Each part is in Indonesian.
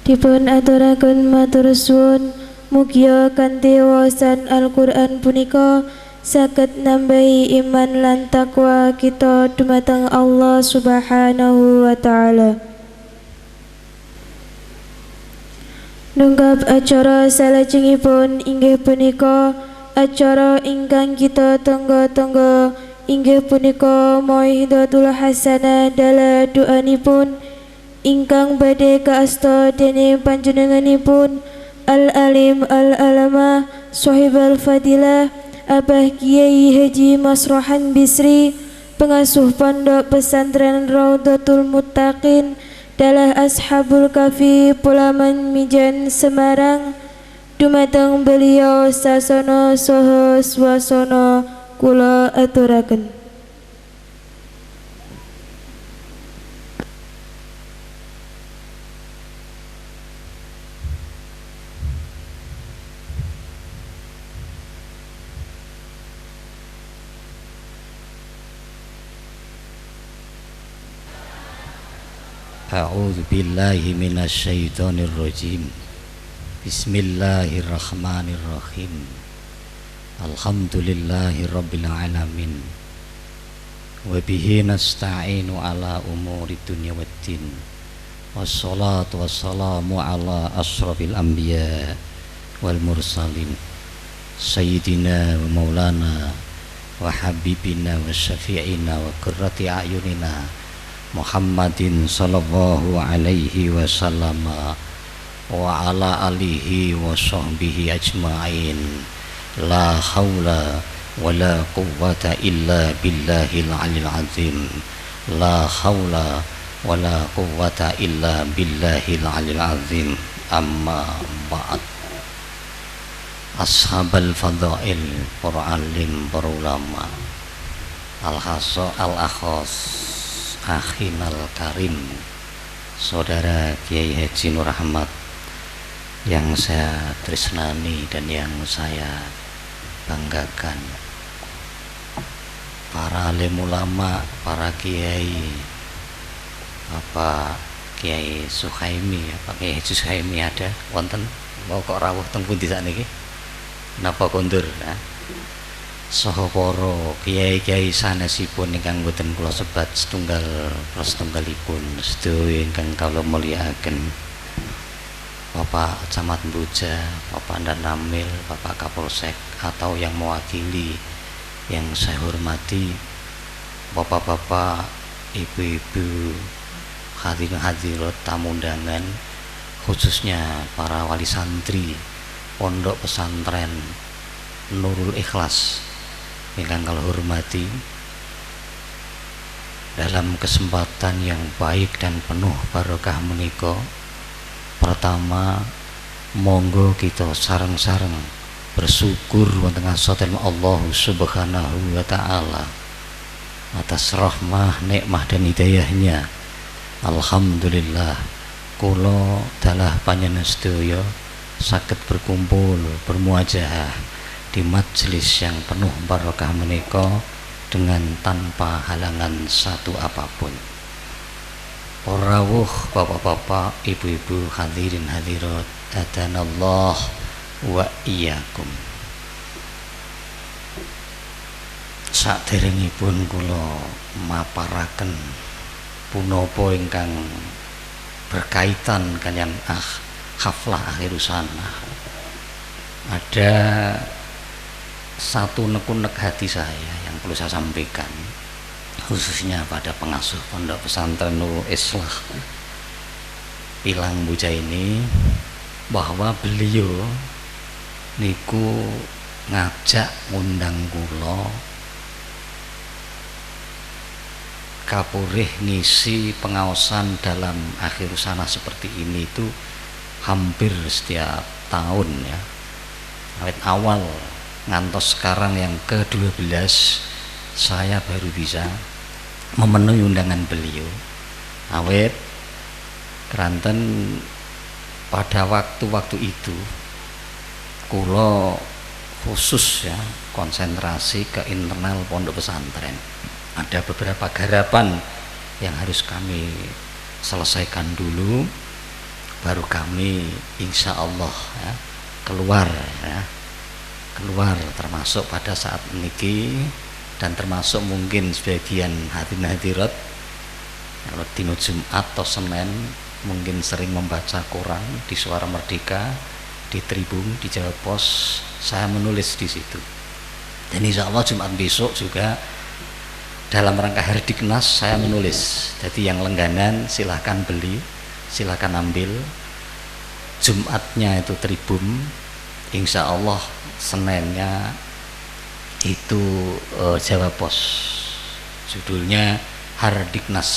Dipun aturaken matur suwun mugia kanthi wawasan Al-Qur'an punika saged nambahi iman lan takwa kita dumateng Allah Subhanahu wa taala. Nunggap acara salajengipun inggih punika acara ingkang kita tangga-tangga inggih punika Mau'izatul Hasanah dala doanipun ingkang badhe kaasta dening panjenenganipun Al-Alim Al-Alamah Shahibul Fadilah Abah Kiai Haji Masrohan Bisri, pengasuh pondok pesantren Raudhatul Muttaqin dalah Ashabul Kafi Pulaman Mijan Semarang. Dumateng beliau sasana saha swasana kula aturaken. A'udzu billahi minasyaitonir rajim. Bismillahirrahmanirrahim. Alhamdulillahi rabbil alamin. Wa bihi nasta'inu ala umuri dunya waddin. Wassalatu wassalamu ala asrafil anbiya wal mursalin. Sayyidina wa maulana wa habibina wa syafi'ina wa qurrati a'yunina Muhammadin sallallahu alaihi wasallam wa ala alihi wa sahbihi ajma'in. La hawla wa la quwwata illa billahil alil azim. La hawla wa la quwwata illa billahil alil azim. Amma ba'd. Ashabal fadail, para alim, para ulama, al-khassa al-akhos, akhinal karim, saudara Kiai Haji Nur Ahmad yang saya tresnani dan yang saya banggakan, para alim ulama, para kiai, Bapak Kiai Suhaimi, Pak Kiai Haji Suhaimi ada wonten mau kok rawuh teng pundi sakniki napa kondur saha para kiai-kiai sanesipun ingkang boten kula sebat setunggal setunggalipun sedaya ingkang kula mulyakaken, Bapak Camat Mboja, Bapak Dan Ramil, Bapak Kapolsek atau yang mewakili yang saya hormati, Bapak-bapak, Ibu-ibu, hadirin-hadirat tamu undangan, khususnya para wali santri Pondok Pesantren Nurul Ikhlas ingkang kula hormati. Dalam kesempatan yang baik dan penuh barokah menika, pertama monggo kita sareng-sareng bersyukur wonten ngasaten Allah Subhanahu wa taala atas rahmah, nikmah dan hidayahnya. Alhamdulillah kula dalah panjenengan sedaya saged berkumpul bermuajahah di majelis yang penuh barokah menika dengan tanpa halangan satu apapun. Para rawuh, bapak-bapak, ibu-ibu, hadirin hadirat, adanallah wa iyyakum. Saderengipun kula maparaken punapa ingkang berkaitan kalian haflah akhir sana, ada satu nek-nek hati saya yang perlu saya sampaikan, khususnya pada pengasuh Pondok Pesantren Nurul Islah Pilang Mboja ini, bahwa beliau niku ngajak ngundang kula kapurih ngisi pengawasan dalam akhir sana seperti ini itu hampir setiap tahun ya, awet awal ngantos sekarang yang ke-12 saya baru bisa memenuhi undangan beliau. Awet keranten pada waktu-waktu itu kula khusus ya konsentrasi ke internal pondok pesantren. Ada beberapa garapan yang harus kami selesaikan dulu. baru kami insya Allah ya, keluar ya, keluar termasuk pada saat niki, dan termasuk mungkin sebagian hadirin hadirat kalau dino Jumat atau Senin mungkin sering membaca Quran di Suara Merdeka, di Tribun, di Jawa Pos. Saya menulis di situ, dan insya Allah Jumat besok juga dalam rangka Hari Diknas saya menulis. Jadi yang langganan silahkan beli, silahkan ambil. Jumatnya itu Tribun, insya Allah Seninnya itu Jawa Pos. Judulnya Hardiknas,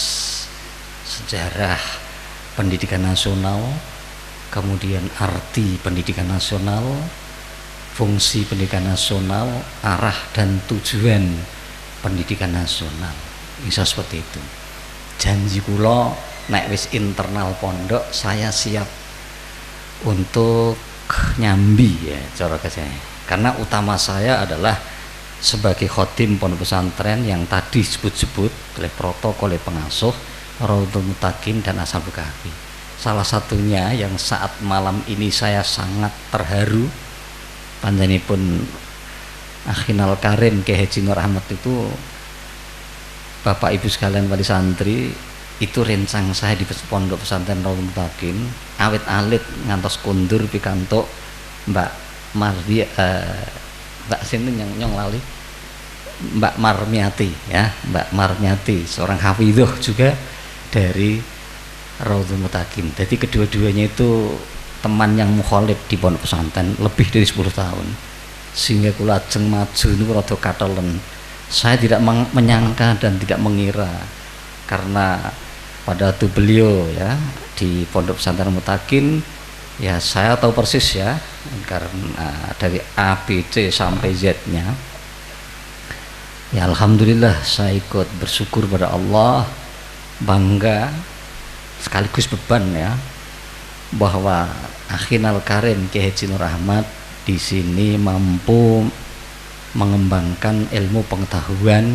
sejarah pendidikan nasional, kemudian arti pendidikan nasional, fungsi pendidikan nasional, arah dan tujuan pendidikan nasional. Bisa seperti itu. Janji kula nek wis internal pondok saya siap untuk nyambi ya cara saya. Karena utama saya adalah sebagai khotim pondok pesantren yang tadi disebut-sebut oleh protokol, oleh pengasuh, Raudhul Muttaqin dan Ashabul Kahfi. Salah satunya yang saat malam ini saya sangat terharu, panjenenganipun Akhinal Karim Kiai Haji Nur Ahmad itu, Bapak Ibu sekalian wali santri, itu rencang saya di pondok pesantren Raudhul Muttaqin, awit alit ngantos kundur pikantuk Mbak Mardi, Mbak sini nyong lali, Mbak Marmiati ya, Mbak Marmiati seorang hafidhah juga dari Raudhul Muttaqin. Jadi kedua-duanya itu teman yang mukhalif di pondok pesantren lebih dari 10 tahun, sehingga kula ajeng maju niku rada katelen. Saya tidak menyangka dan tidak mengira, karena pada waktu beliau ya di pondok pesantren Muttaqin ya saya tahu persis ya, karena dari A, B, C sampai Z-nya. Ya alhamdulillah saya ikut bersyukur pada Allah, bangga sekaligus beban ya, bahwa Akhinal Karim Kiai Haji Nur Ahmad di sini mampu mengembangkan ilmu pengetahuan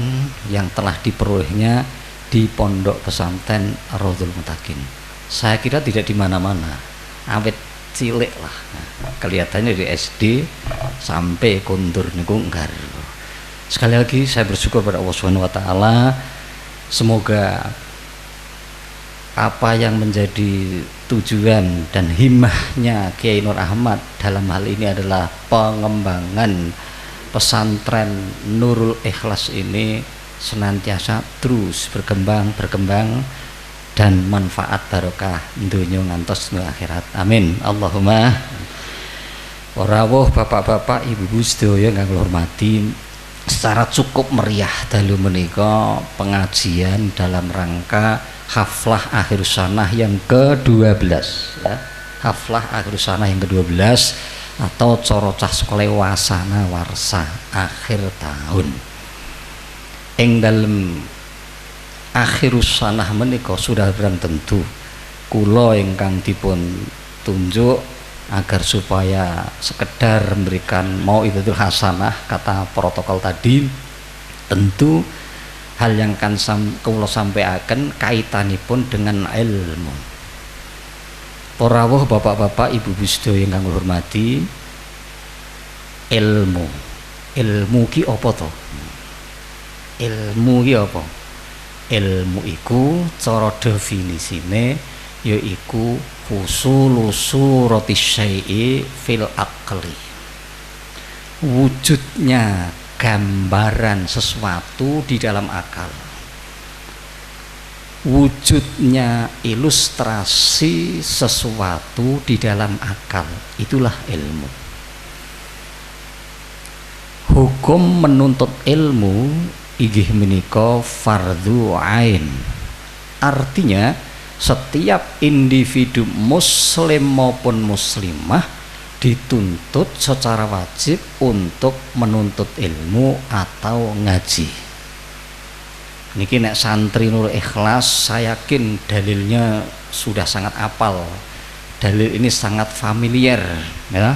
yang telah diperolehnya di pondok pesantren Raudhul Muttaqin. Saya kira tidak di mana-mana, awet cilik lah. Nah, kelihatannya dari SD sampai kundur niku enggar. Sekali lagi saya bersyukur pada Allah Subhanahu wa taala. Semoga apa yang menjadi tujuan dan himmahnya Kiai Nur Ahmad dalam hal ini adalah pengembangan pesantren Nurul Ikhlas ini senantiasa terus berkembang dan manfaat barokah dunya ngantos dunya akhirat. Amin. Allahumma. Rawuh bapak-bapak, ibu-ibu sedaya kang kula hormati, secara cukup meriah dalu menika pengajian dalam rangka haflah akhir sanah yang ke-12 ya. Haflah akhir sanah yang ke-12 atau cara cah sekolah wasana warsa akhir tahun. Ing dalem akhir sanah menika sudah barang tentu kula ingkang dipun tunjuk agar supaya sekedar memberikan mau'izatul hasanah kata protokol tadi, tentu hal yang akan kula sampaikan kaitanipun dengan ilmu. Para rawuh bapak-bapak, ibu-ibu sedaya ingkang kula hormati, ilmu ki apa to? Ilmu ki apa? Ilmu iku cara definisine yaiku husulu surati syai'i fil aqli, wujudnya gambaran sesuatu di dalam akal, wujudnya ilustrasi sesuatu di dalam akal, itulah ilmu. Hukum menuntut ilmu inggih menika fardhu ain, artinya setiap individu muslim maupun muslimah dituntut secara wajib untuk menuntut ilmu atau ngaji. Niki nek santri Nurul Ikhlas saya yakin dalilnya sudah sangat apal. Dalil ini sangat familiar ya.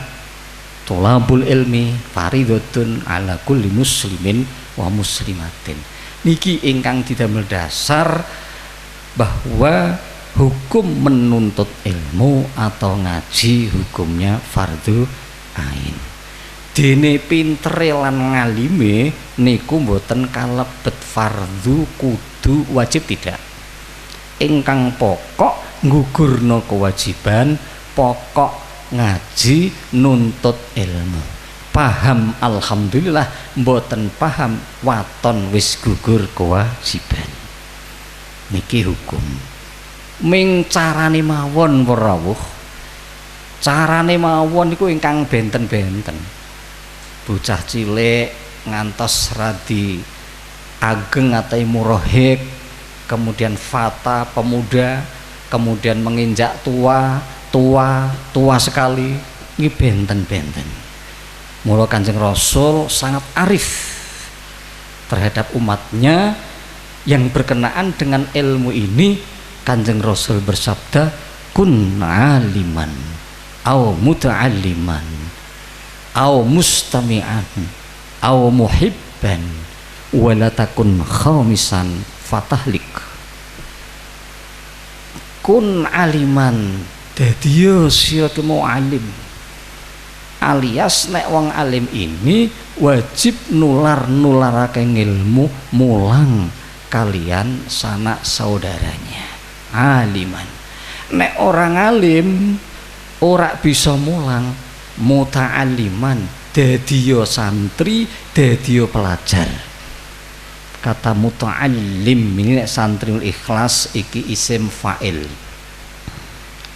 Tholabul ilmi faridhatun ala kulli muslimin wa muslimatin. Niki ingkang didamel dasar bahwa hukum menuntut ilmu atau ngaji hukumnya fardu ain. Dene pintere lan ngalime niku mboten kalebet fardu kudu wajib tidak. Ingkang pokok nggugurna kewajiban, pokok ngaji nuntut ilmu. Paham alhamdulillah, mboten paham waton wis gugur kewajiban. Niki hukum. Ming carane mawon rawuh. Carane mawon niku ingkang benten-benten. Bocah cilik ngantos radi ageng atai murahik, kemudian fata pemuda, kemudian menginjak tua sekali, ini benten-benten. Mula Kanjeng Rasul sangat arif terhadap umatnya yang berkenaan dengan ilmu ini. Kanjeng Rasul bersabda, kun aliman au muta'alliman au mustami'an au muhibban wala takun khamisan fatahlik. Kun aliman, dadi yo sia mau alim, alias nek wong alim ini wajib nular-nularake ilmu mulang kalian sanak saudaranya. Aliman, nek orang alim ora bisa mulang, muta'alliman, dadiyo santri, dadiyo pelajar. Kata muta'allim ini nek santriul ikhlas iki isim fa'il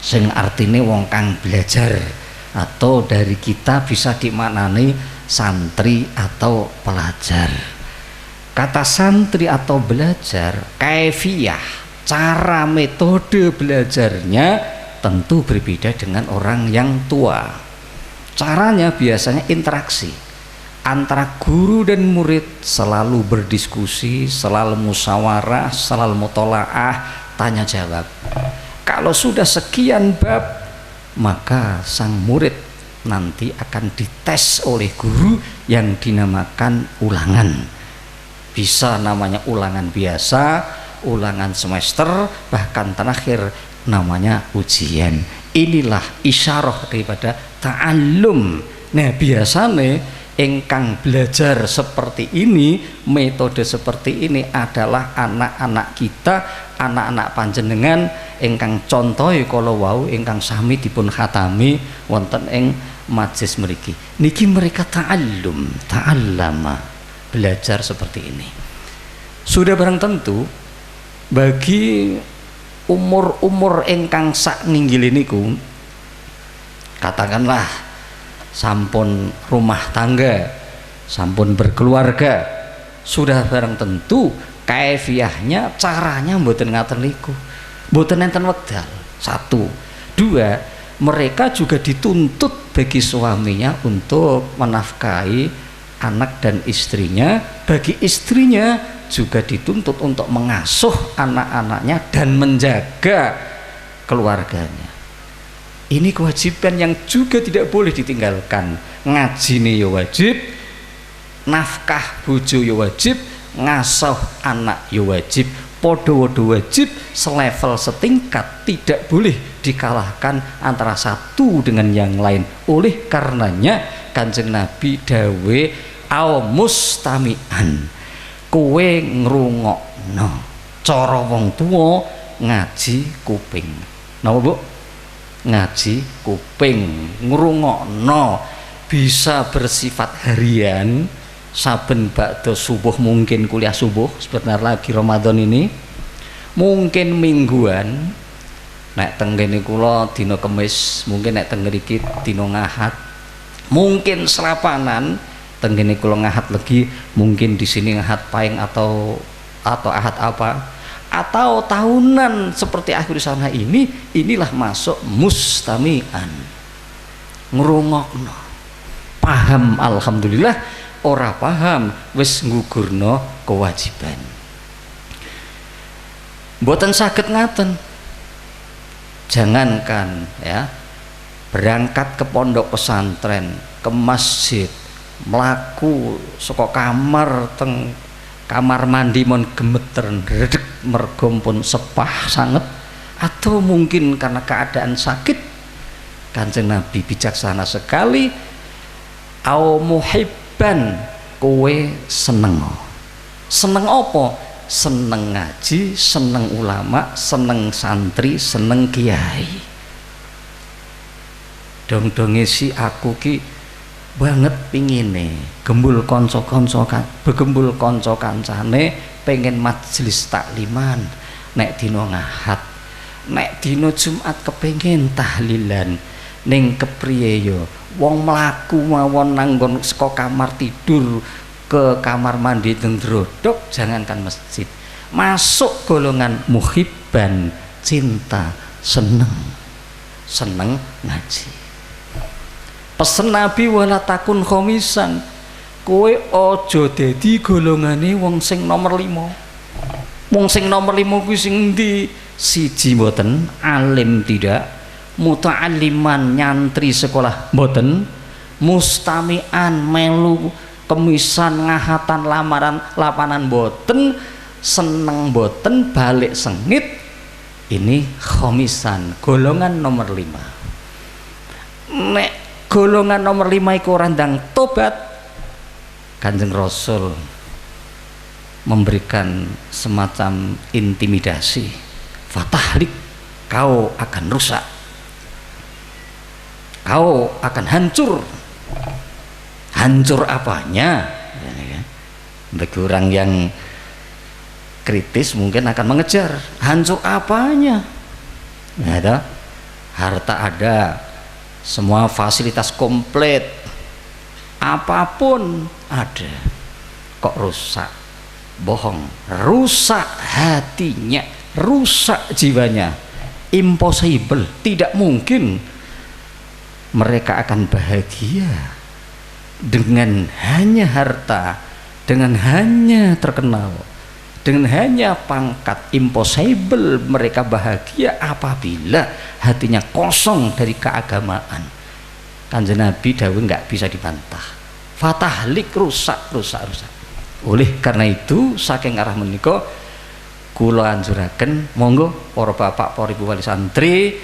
sing artine wong kang belajar, atau dari kita bisa dimaknani santri atau pelajar. Kata santri atau belajar, kaifiyah, cara metode belajarnya tentu berbeda dengan orang yang tua. Caranya biasanya interaksi antara guru dan murid, selalu berdiskusi, selalu musyawarah, selalu mutolaah, tanya jawab. Kalau sudah sekian bab, maka sang murid nanti akan dites oleh guru yang dinamakan ulangan. Bisa namanya ulangan biasa, ulangan semester, bahkan terakhir namanya ujian. Inilah isyarah daripada ta'allum. Nah biasanya engkang belajar seperti ini, metode seperti ini adalah anak-anak kita, anak-anak panjenengan engkang contohi kalau wau engkang sami dipun khatami wonten ing majlis mriki. Niki mereka ta'allum, ta'allama, belajar seperti ini. Sudah barang tentu bagi umur-umur engkang sak ninggil niku, katakanlah sampun rumah tangga, sampun berkeluarga, sudah barang tentu kaifiyahnya, caranya mboten ngaten niku, mboten enten wekdal. Satu, dua, mereka juga dituntut bagi suaminya untuk menafkahi anak dan istrinya, bagi istrinya juga dituntut untuk mengasuh anak-anaknya dan menjaga keluarganya. Ini kewajiban yang juga tidak boleh ditinggalkan. Ngaji nih ya wajib, nafkah bojo ya wajib, ngasuh anak ya wajib, podo-podo wajib, selevel setingkat, tidak boleh dikalahkan antara satu dengan yang lain. Oleh karenanya Kanjeng Nabi dawe au mustami'an, kowe ngrungokno, cara wong tuwa ngaji kuping. Napa Bu? Ngaji kuping, ngrungokno, bisa bersifat harian, saben bakda subuh, mungkin kuliah subuh sebentar lagi Ramadan ini, mungkin mingguan, nek teng kene kula dina Kamis, mungkin nek teng mriki dina Ahad, mungkin selapanan teng kene kula Ahad lagi, mungkin di sini Ahad Paing atau Ahad apa, atau tahunan seperti akhir sana ini, inilah masuk mustami'an, ngrungokno, paham alhamdulillah, ora paham wis nggugurno kewajiban. Mboten saged ngaten, jangankan ya berangkat ke pondok pesantren, ke masjid, mlaku saka kamar teng kamar mandi mon gemeter ndredeg mergo pun sepah sanget, atau mungkin karena keadaan sakit. Kanjeng Nabi bijaksana sekali. Au muhibban, kowe seneng. Seneng apa? Seneng ngaji, seneng ulama, seneng santri, seneng kiai. Dong-donge si aku ki banget pingine gembul kanca-kanca begembul kanca kancane pengen majelis takliman nek dina Ahad, nek dina Jumat kepengin tahlilan. Ning kepriye yo wong mlaku mawon nanggon saka kamar tidur ke kamar mandi dendrodok, jangankan masjid, masuk golongan muhibban, cinta, seneng ngaji. Pesen Nabi wala takun khomisan, kowe aja dadi golongane wong sing nomor 5. Wong sing nomor 5 kuwi sing endi? Siji mboten alim tidak, muta'alliman nyantri sekolah mboten, mustami'an melu kemisan ngahatan lamaran lapanan mboten, seneng mboten, balik sengit. Ini khomisan, golongan nomor 5. Nek golongan nomor 5 iku ora ndang tobat, Kanjeng Rasul memberikan semacam intimidasi, fatahlik, kau akan rusak, kau akan hancur. Hancur apanya? Bagi orang yang kritis mungkin akan mengejar, hancur apanya? Ya, harta ada, semua fasilitas komplit, apapun ada, kok rusak? Bohong, rusak hatinya, rusak jiwanya. Impossible, tidak mungkin mereka akan bahagia dengan hanya harta, dengan hanya terkenal, dengan hanya pangkat. Impossible mereka bahagia apabila hatinya kosong dari keagamaan. Kanjeng Nabi dawuh nggak bisa dibantah, fatahlik, rusak. Oleh karena itu saking arah menika kula anjuraken monggo para bapak, para ibu wali santri,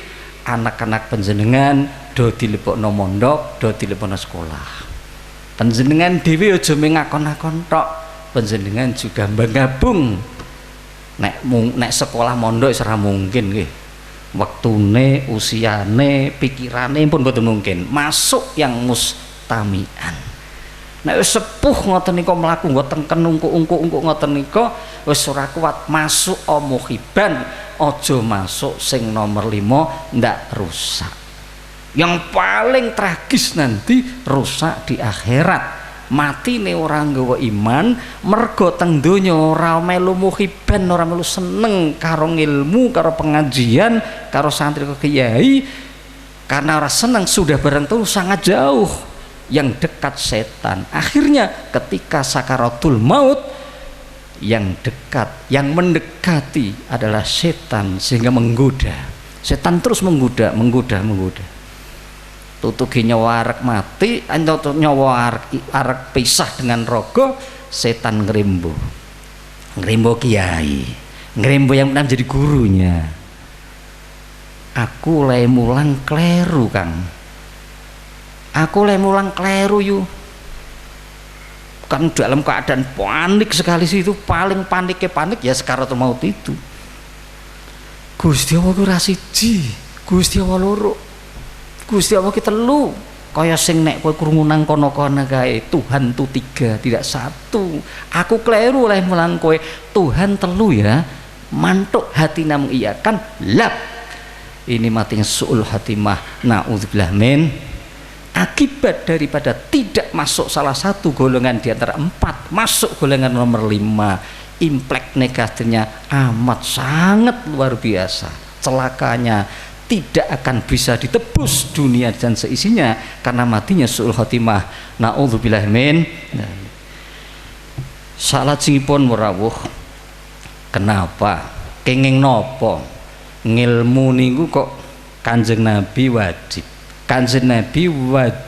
anak-anak panjenengan do dilebokno mondok, do dilebokno sekolah. Panjenengan dhewe aja mengakon-akon tok, panjenengan juga bergabung. Nek sekolah mondok ora mungkin nggih. Wektune, usiane, pikirane pun boten mungkin. Masuk yang mustamian. Nek wis sepuh ngoten nika mlaku ngoten ungkuk-ungkuk ngoten nika wis ora kuat, masuk muhiban, aja masuk sing nomor 5 ndak rusak. Yang paling tragis nanti rusak di akhirat. Matine ora nggawa iman, mergo teng donya ora melu muhiban, ora melu seneng karo ilmu, karo pengajian, karo santri ke kiai, karena ora seneng sudah bareng tuh sangat jauh. Yang dekat setan. Akhirnya ketika sakaratul maut, yang dekat, yang mendekati adalah setan, sehingga menggoda. Setan terus menggoda. Tutugi nyawa arek mati, atau nyawa arek pisah dengan rogo, setan ngerimbo kiai, ngerimbo yang pernah jadi gurunya. Aku lagi mulang kleru Kang, aku lagi mulang kleru yuk. Kan dalam keadaan panik sekali sih, itu paling panik ya sakaratul maut itu. Gusti Allah ku ra siji, Gusti Allah loro, Gusti Allah kita telu. Kaya sing nek kowe krungu nang kono-kono kae, Tuhan tu 3 tidak 1. Aku kleru oleh mulang kowe, Tuhan telu ya. Mantuk hati nam iya kan lap. Ini matinya su'ul hatimah, naudzubillah min. Akibat daripada tidak masuk salah satu golongan di antara 4, masuk golongan nomor 5, implek negatifnya amat sangat luar biasa. Celakanya tidak akan bisa ditebus dunia dan seisinya karena matinya su'ul khatimah, naudzubillah min. Salajengipun murawuh, kenapa kenging nopo ngilmu niku kok Kanjeng Nabi wajib. Kanjeng Nabi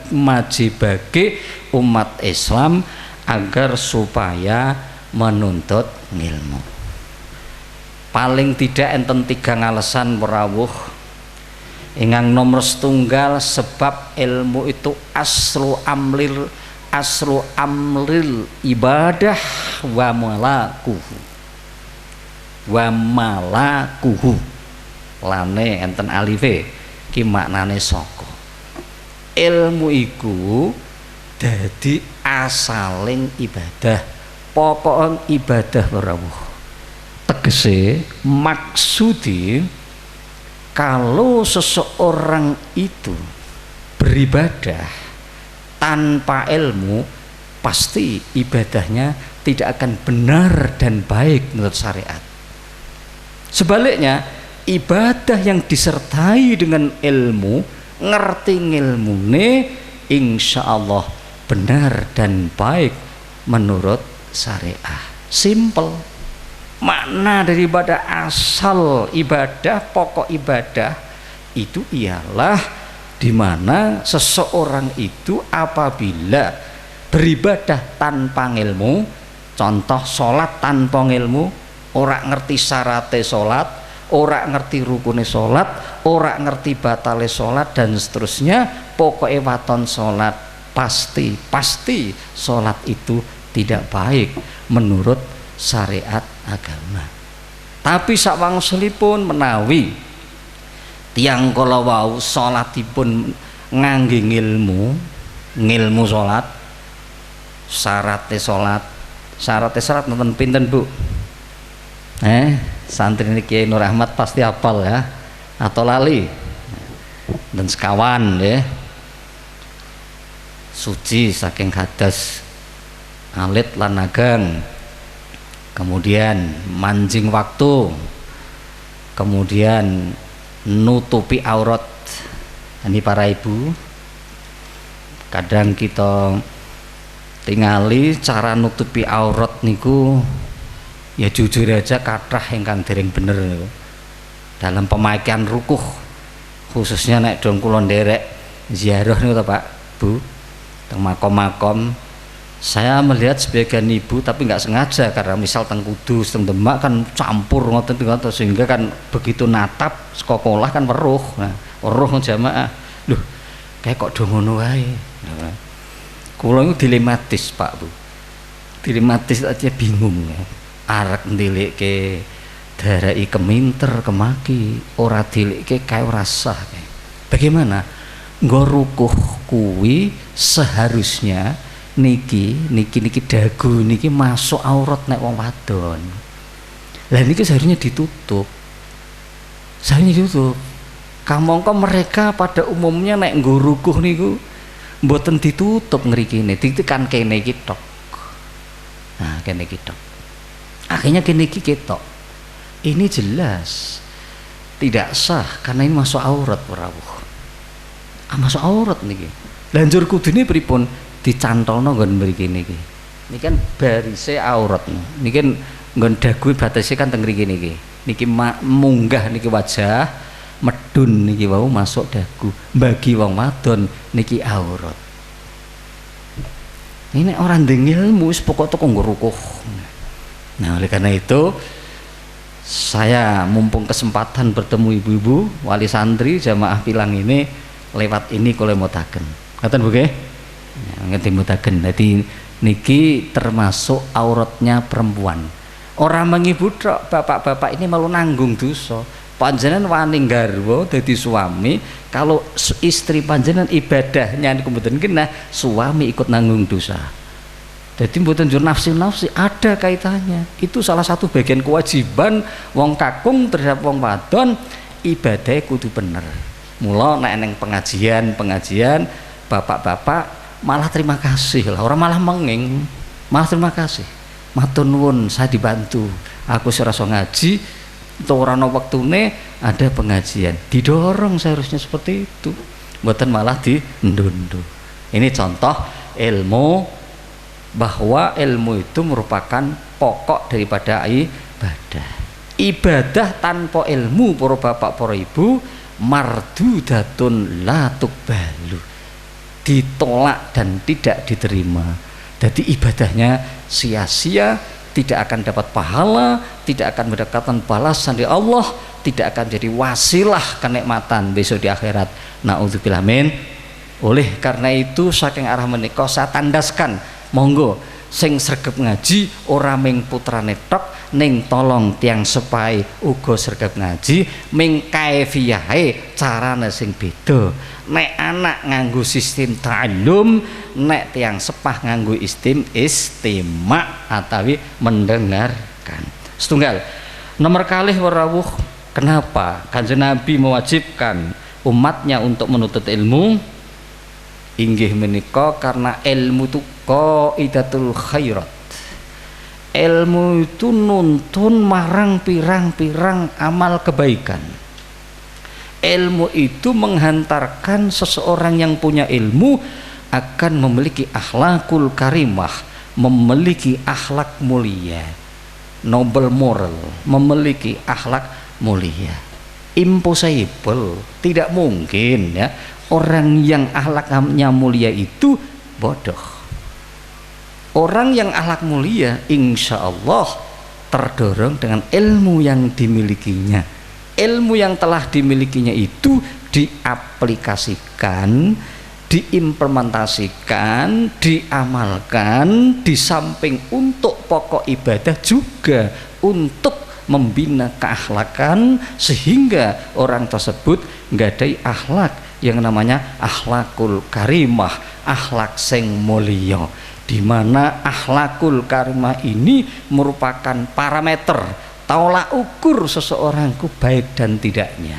majibake umat Islam agar supaya menuntut ilmu. paling tidak enten 3 alasan perawuh. Ingkang nomor setunggal, sebab ilmu itu aslu amril ibadah wa malakuhu lane enten alife ki maknane saka ilmu iku dadi asaling ibadah, pokok ibadah perawuh. Tegese maksudi kalau seseorang itu beribadah tanpa ilmu, pasti ibadahnya tidak akan benar dan baik menurut syariat. Sebaliknya, ibadah yang disertai dengan ilmu, ngerti ngilmune, insya Allah benar dan baik menurut syariah. Simple. Makna daripada asal ibadah, pokok ibadah itu ialah di mana seseorang itu apabila beribadah tanpa ilmu, contoh sholat tanpa ilmu, ora ngerti syaratnya sholat, ora ngerti rukune sholat, ora ngerti batale sholat dan seterusnya, pokoknya waton sholat pasti sholat itu tidak baik menurut syariat agama. Tapi sakwangsulipun menawi tiang kala wau salatipun ngangge ngilmu salat, syaratnya salat nonton pinten Bu? Santri ini Kiai Nur Ahmad pasti hafal ya, atau lali dan sekawan ya. Suci saking hadas, alit lan nagang, kemudian mancing waktu, kemudian nutupi aurat. Ini para ibu, kadang kita tingali cara nutupi aurat niku ya jujur aja kathah ingkang dereng bener dalam pemakaian rukuh, khususnya nek dong kula nderek ziarah niku Pak Bu teng makom-makom. Saya melihat sebagian ibu tapi nggak sengaja, karena misal teng Kudus, teng Demak kan campur ngoten sehingga kan begitu natap sekolah kan weruh. Nah, weruh jamaah. Loh, kayak kok do ngono wae. Kula niku dilematis Pak Bu. Dilematis aja bingung ya. Arek ndelikke darai keminter kemaki, ora dilikke kae ora sah. Bagaimana? Nggo rukuh kuwi seharusnya niki dagu niki masuk aurat nek wong wadon. Lah niki seharusnya ditutup. Kamangka mereka pada umumnya nek nggo rukuh niku mboten ditutup ngrikine, ditekan kene iki tok. Nah, kene iki tok. Akhirnya kene iki ketok. Ini jelas tidak sah karena ini masuk aurat perawuh. Masuk aurat niki. Lanjur kudune pripun? Dicantolno nggon mriki niki. Niki kan barise aurat. Niki kan nggon dagu batase kan teng mriki niki. Niki munggah niki wajah, medun niki wau masuk dagu. Bagi wong wadon niki aurat. Ini orang ilmu wis pokok teko ngrukuh. Nah, oleh karena itu saya mumpung kesempatan bertemu ibu-ibu wali santri jamaah pilang ini, lewat ini kula motaken. Ngoten Bu nggih? Ngerti mutaken. Jadi niki termasuk auratnya perempuan. Orang mengibu bapak-bapak ini malu nanggung dosa. Panjenengan wani garwa dadi suami, kalau istri panjenengan ibadahnya niku mboten kena, suami ikut nanggung dosa. Jadi mboten njur nafsi-nafsi, ada kaitannya. Itu salah satu bagian kewajiban wong kakung terhadap wong wadon, ibadah kudu bener. Mula nek neng pengajian bapak-bapak malah terima kasih lah, orang malah menging, malah terima kasih. Matur nuwun saya dibantu, aku serasa ngaji, untuk orang waktune ada pengajian, didorong seharusnya seperti itu, mboten malah dindondo. Ini contoh ilmu, bahwa ilmu itu merupakan pokok daripada ibadah. Ibadah tanpa ilmu para bapak para ibu mardudatun la tuqbalu, ditolak dan tidak diterima. Jadi ibadahnya sia-sia, tidak akan dapat pahala, tidak akan mendapatkan balasan dari Allah, tidak akan jadi wasilah kenikmatan besok di akhirat. Naudzubillah min. Oleh karena itu saking arah menika saya tandaskan, monggo sing sregep ngaji ora ming putrane tok, ning tolong tiang sepai uga sregep ngaji, ming kaifiyahe carane sing beda. Nek anak nganggo sistem ta'allum, nek tiang sepah nganggo istima atawi mendengarkan. Setunggal nomor kalih warawuh, kenapa Kanjeng Nabi mewajibkan umatnya untuk menuntut ilmu? Inggih menika karena ilmu itu qaidatul khairat. Ilmu itu nuntun marang pirang-pirang amal kebaikan. Ilmu itu menghantarkan seseorang yang punya ilmu akan memiliki akhlakul karimah, memiliki akhlak mulia, noble moral, memiliki akhlak mulia. Impossible, tidak mungkin ya orang yang akhlaknya mulia itu bodoh. Orang yang akhlak mulia insya Allah terdorong dengan ilmu yang dimilikinya. Ilmu yang telah dimilikinya itu diaplikasikan, diimplementasikan, diamalkan, di samping untuk pokok ibadah juga untuk membina keakhlakan sehingga orang tersebut nggadai akhlak yang namanya akhlakul karimah, akhlak sing mulya, di mana akhlakul karimah ini merupakan parameter tolak ukur seseorang ku baik dan tidaknya.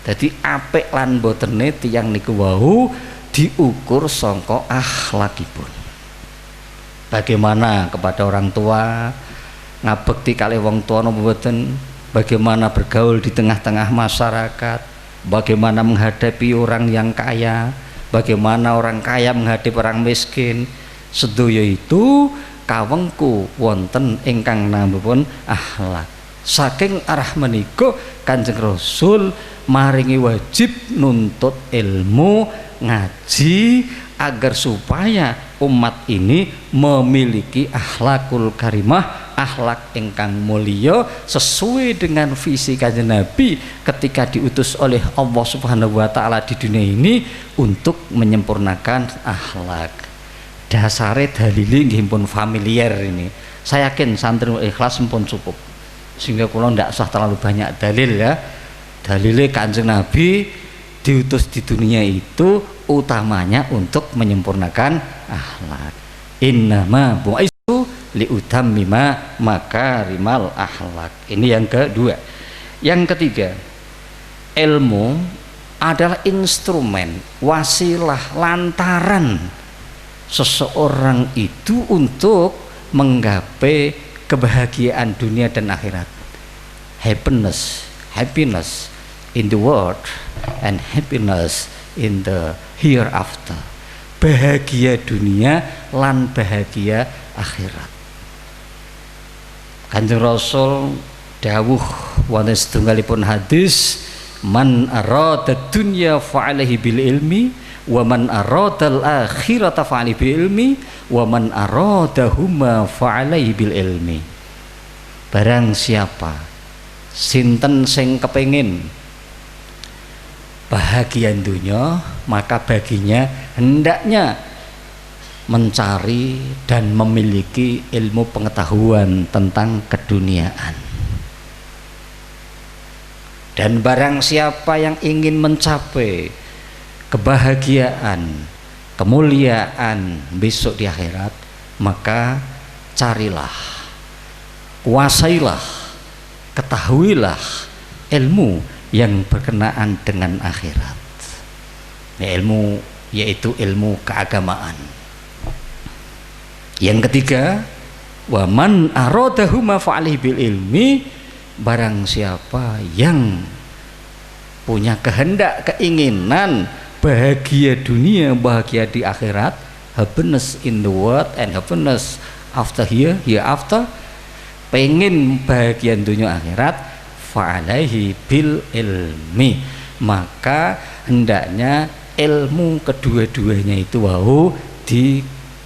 Jadi apik lan botene tiyang niku wau diukur sangka akhlakipun. Bagaimana kepada orang tua, ngabekti kalih wong tua napa mboten, bagaimana bergaul di tengah-tengah masyarakat, bagaimana menghadapi orang yang kaya, bagaimana orang kaya menghadapi orang miskin. Sedaya itu kawengku wonten ingkang namipun akhlak. Saking arah menika Kanjeng Rasul maringi wajib nuntut ilmu, ngaji agar supaya umat ini memiliki akhlakul karimah, akhlak ingkang mulia sesuai dengan visi Kanjeng Nabi ketika diutus oleh Allah Subhanahu wa taala di dunia ini untuk menyempurnakan akhlak. Dasare dalile nggih pun familiar ini. Saya yakin santri ikhlas pun cukup. Sehingga kula ndak usah terlalu banyak dalil ya. Dalile Kanjeng Nabi diutus di dunia itu utamanya untuk menyempurnakan akhlak. Innama bu'itsu liutammima makarimal akhlak. Ini yang kedua. Yang ketiga, ilmu adalah instrumen, wasilah, lantaran seseorang itu untuk menggapai kebahagiaan dunia dan akhirat. Happiness in the world and happiness in the hereafter. Bahagia dunia lan bahagia akhirat. Kanjeng Rasul dawuh wonten setunggalipun hadis, man arada dunya fa'alaihi bil ilmi wa man aradal akhirata fa'alaihi bil ilmi wa man aradahuma fa'alaihi bil ilmi. Barang siapa sinten sing kepengin bahagia dunia, maka baginya hendaknya mencari dan memiliki ilmu pengetahuan tentang keduniaan. Dan barang siapa yang ingin mencapai kebahagiaan, kemuliaan besok di akhirat, maka carilah, kuasailah, ketahuilah ilmu yang berkenaan dengan akhirat. Ilmu yaitu ilmu keagamaan. Yang ketiga, wa man aradahuma fa'alaihi bil ilmi, barang siapa yang punya kehendak, keinginan bahagia dunia, bahagia di akhirat, happiness in the world and happiness after hereafter, pengen bahagia dunia akhirat, fa'alaihi bil ilmi, maka hendaknya ilmu kedua-duanya itu wau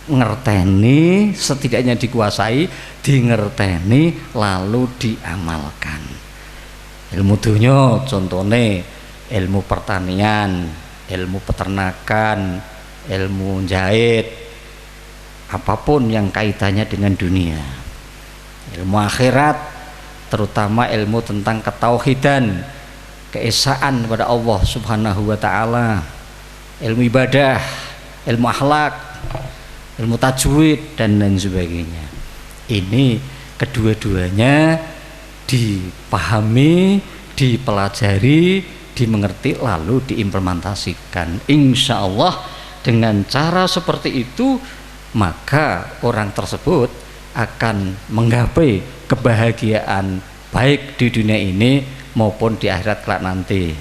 ngerteni, setidaknya dikuasai, dingerteni, lalu diamalkan. Ilmu dunya contohnya ilmu pertanian, ilmu peternakan, ilmu jahit, apapun yang kaitannya dengan dunia. Ilmu akhirat terutama ilmu tentang ketauhidan, keesaan kepada Allah Subhanahu wa taala, ilmu ibadah, ilmu akhlak, ilmu tajwid dan lain sebagainya. Ini kedua-duanya dipahami, dipelajari, dimengerti, lalu diimplementasikan. Insya Allah dengan cara seperti itu maka orang tersebut akan menggapai kebahagiaan baik di dunia ini maupun di akhirat kelak nanti.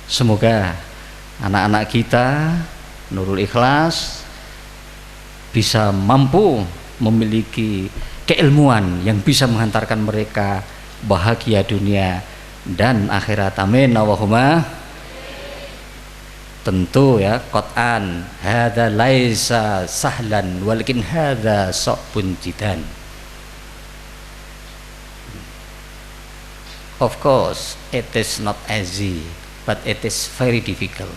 Semoga anak-anak kita Nurul Ikhlas bisa mampu memiliki keilmuan yang bisa menghantarkan mereka bahagia dunia dan akhirat. Amin Allahumma. Tentu ya, Qur'an hadza laisa sahlan walakin hadza sa'bun jidan. Of course it is not easy but it is very difficult.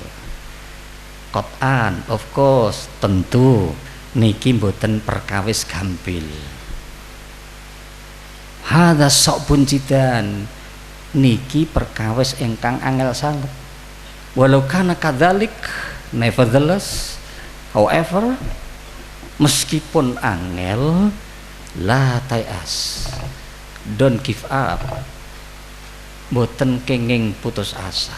Qur'an of course tentu niki mboten perkawis gampil. Hadza sa'bun jidan niki perkawis ingkang angel sanget. Walau kana kadzalik, nevertheless, however, meskipun angel, la tayas, don't give up, boten kenging putus asa,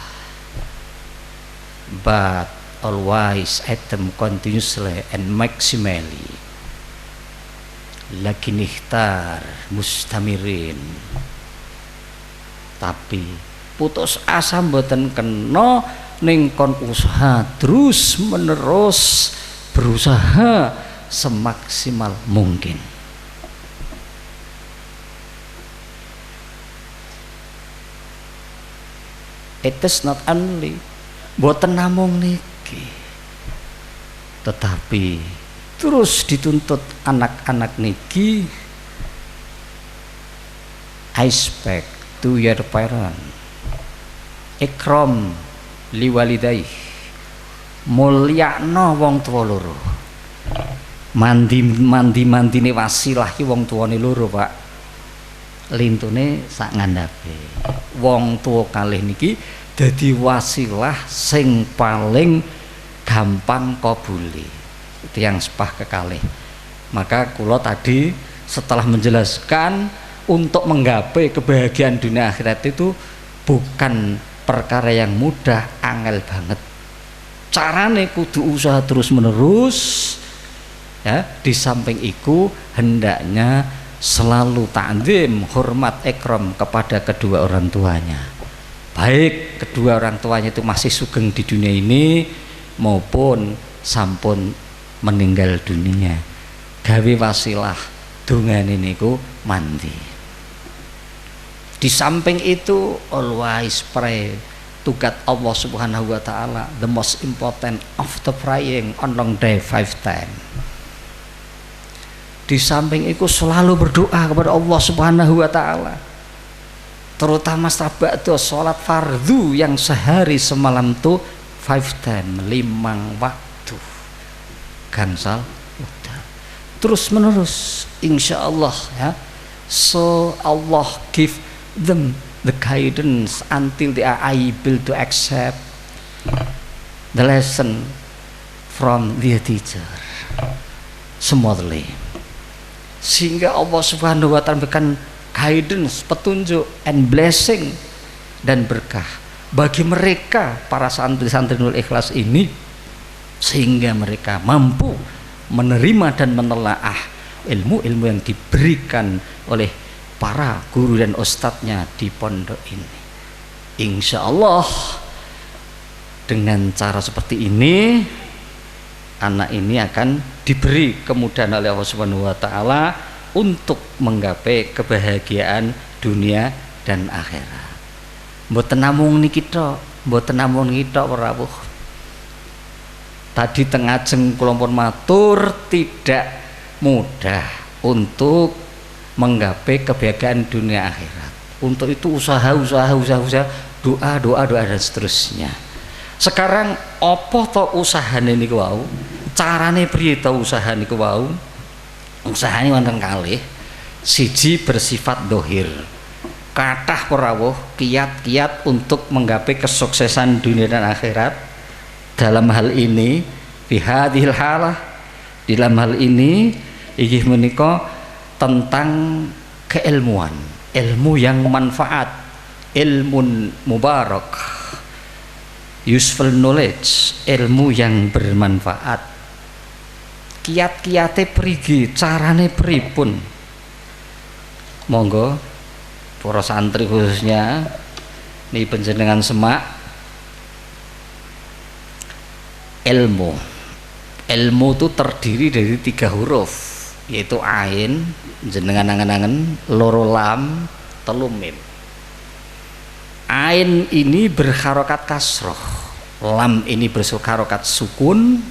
but always attempt continuously and maximally, lakin ikhtar mustamirin. Tapi putus asa mboten kena, ning kon usaha terus menerus, berusaha semaksimal mungkin. It is not only mboten namung niki, tetapi terus dituntut anak-anak niki, I expect to your parent, ikram liwalidayh, mulyakno wong tuwa loro. Mandi-mandine wasilah ki wong tuwane loro, Pak. Lintune sak ngandhape. Wong tuwa kalih niki dadi wasilah sing paling gampang kabule. Tiyang sepah kekalih. Maka kula tadi setelah menjelaskan untuk menggapai kebahagiaan dunia akhirat itu bukan perkara yang mudah, angel banget. Carane kudu usaha terus menerus ya. Di samping iku hendaknya selalu ta'zim, hormat, ikram kepada kedua orang tuanya, baik kedua orang tuanya itu masih sugeng di dunia ini maupun sampun meninggal dunia. Gawe wasilah dongane niku mandi. Di samping itu always pray to God Allah Subhanahu wa taala, the most important of the praying on long day 5 times. Di samping itu selalu berdoa kepada Allah Subhanahu wa taala. Terutama setelah sholat fardu yang sehari semalam tuh 5 times, 5 waktu. Gansal udah. Terus menerus insyaallah ya. So Allah give them the guidance until they are able to accept the lesson from their teacher smoothly, sehingga Allah Subhanahu wa ta'ala memberikan guidance, petunjuk and blessing dan berkah bagi mereka para santri-santri Nurul Ikhlas ini, sehingga mereka mampu menerima dan menelaah ilmu-ilmu yang diberikan oleh para guru dan ustadznya di pondok ini. Insya Allah dengan cara seperti ini anak ini akan diberi kemudahan oleh Allah Subhanahu wa taala untuk menggapai kebahagiaan dunia dan akhirat. Mboten namung niki tok, mboten namung niki tok rawuh. tadi tengajeng kula pun matur tidak mudah untuk menggapai kebahagiaan dunia akhirat. Untuk itu usaha, doa dan seterusnya. Sekarang apa to usahane niku wau? Carane priye to usaha niku wau? Usahane wonten kalih. Siji bersifat dohir. Kathah rawuh kiat-kiat untuk menggapai kesuksesan dunia dan akhirat. Dalam hal ini bihadhil halah, dalam hal ini inggih menika tentang keilmuan, ilmu yang manfaat, ilmu mubarak, useful knowledge, ilmu yang bermanfaat. Kiat-kiate prigi, carane pripun? Monggo para santri khususnya nih panjenengan semak ilmu itu terdiri dari 3 huruf, yaitu ain, jenengan angen-angen, loro lam, telu mim. Ain ini berharokat kasroh, lam ini berharokat sukun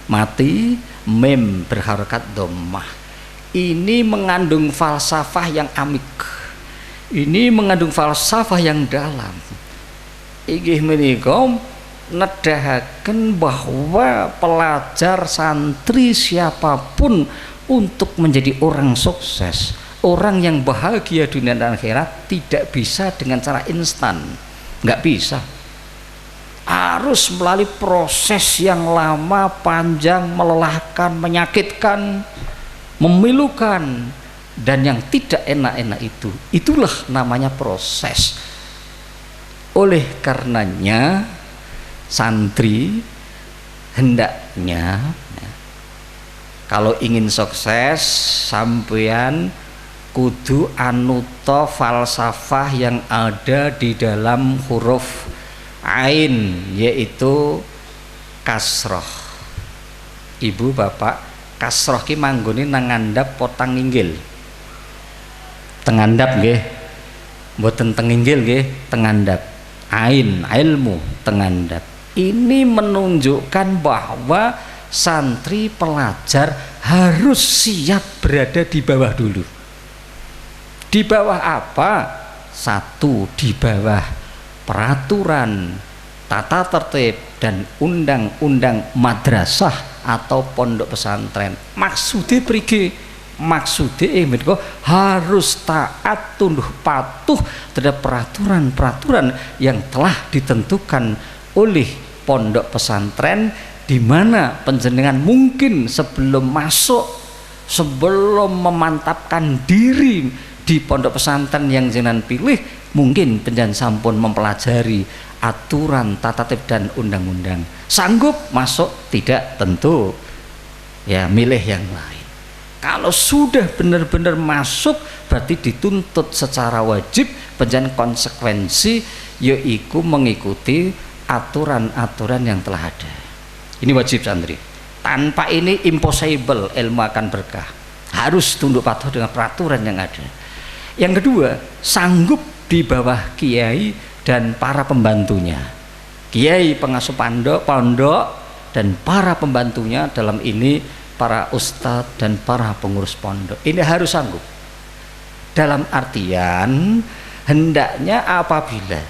mati, mim berharokat dhammah. Ini mengandung falsafah yang amik, ini mengandung falsafah yang dalam. Inggih menika nedahaken bahwa pelajar santri siapapun untuk menjadi orang sukses, orang yang bahagia dunia dan akhirat tidak bisa dengan cara instan, nggak bisa. Harus melalui proses yang lama, panjang, melelahkan, menyakitkan, memilukan, dan yang tidak enak-enak itu. Itulah namanya proses. Oleh karenanya santri hendaknya kalau ingin sukses sampeyan kudu anuta falsafah yang ada di dalam huruf ain, yaitu kasroh. Ibu bapak, kasroh ki manggone nang ngandhap potang inggil. Tengandap nggih, mboten tenginggil nggih, tengandap. Ain, ilmu, tengandap. Ini menunjukkan bahwa santri pelajar harus siap berada di bawah dulu. Di bawah apa? Satu, di bawah peraturan, tata tertib dan undang-undang madrasah atau pondok pesantren. Maksudnya prigi? Maksudnya mereka harus taat, tunduk patuh terhadap peraturan-peraturan yang telah ditentukan oleh pondok pesantren, di mana panjenengan mungkin sebelum masuk, sebelum memantapkan diri di pondok pesantren yang jenengan pilih, mungkin panjenengan sampun mempelajari aturan, tata tertib dan undang-undang. Sanggup masuk? Tidak, tentu ya milih yang lain. Kalau sudah benar-benar masuk, berarti dituntut secara wajib panjenengan konsekuensi, yaitu mengikuti aturan-aturan yang telah ada. Ini wajib santri. Tanpa ini impossible ilmu akan berkah. Harus tunduk patuh dengan peraturan yang ada. Yang kedua, sanggup di bawah kiai dan para pembantunya. Kiai pengasuh pondok dan para pembantunya, dalam ini para ustadz dan para pengurus pondok. Ini harus sanggup. Dalam artian hendaknya apabila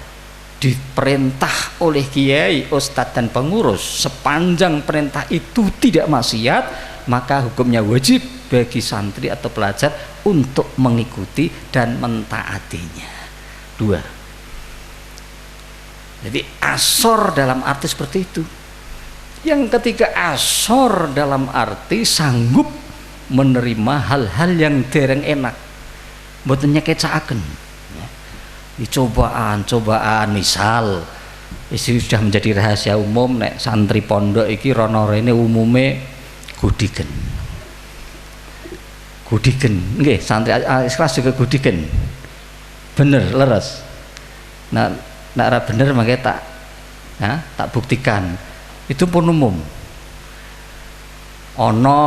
diperintah oleh kiai, ustadz dan pengurus, sepanjang perintah itu tidak maksiat, maka hukumnya wajib bagi santri atau pelajar untuk mengikuti dan mentaatinya. 2. Jadi asor dalam arti seperti itu. Yang ketiga, asor dalam arti sanggup menerima hal-hal yang dereng enak, mboten nyekecakaken. Cobaan misal ini sudah menjadi rahasia umum, nek santri pondok iki rono rene umume gudigen nggih, santri ikhlas juga gudigen, bener leres. Nah nek bener makanya tak buktikan, itu pun umum. Ono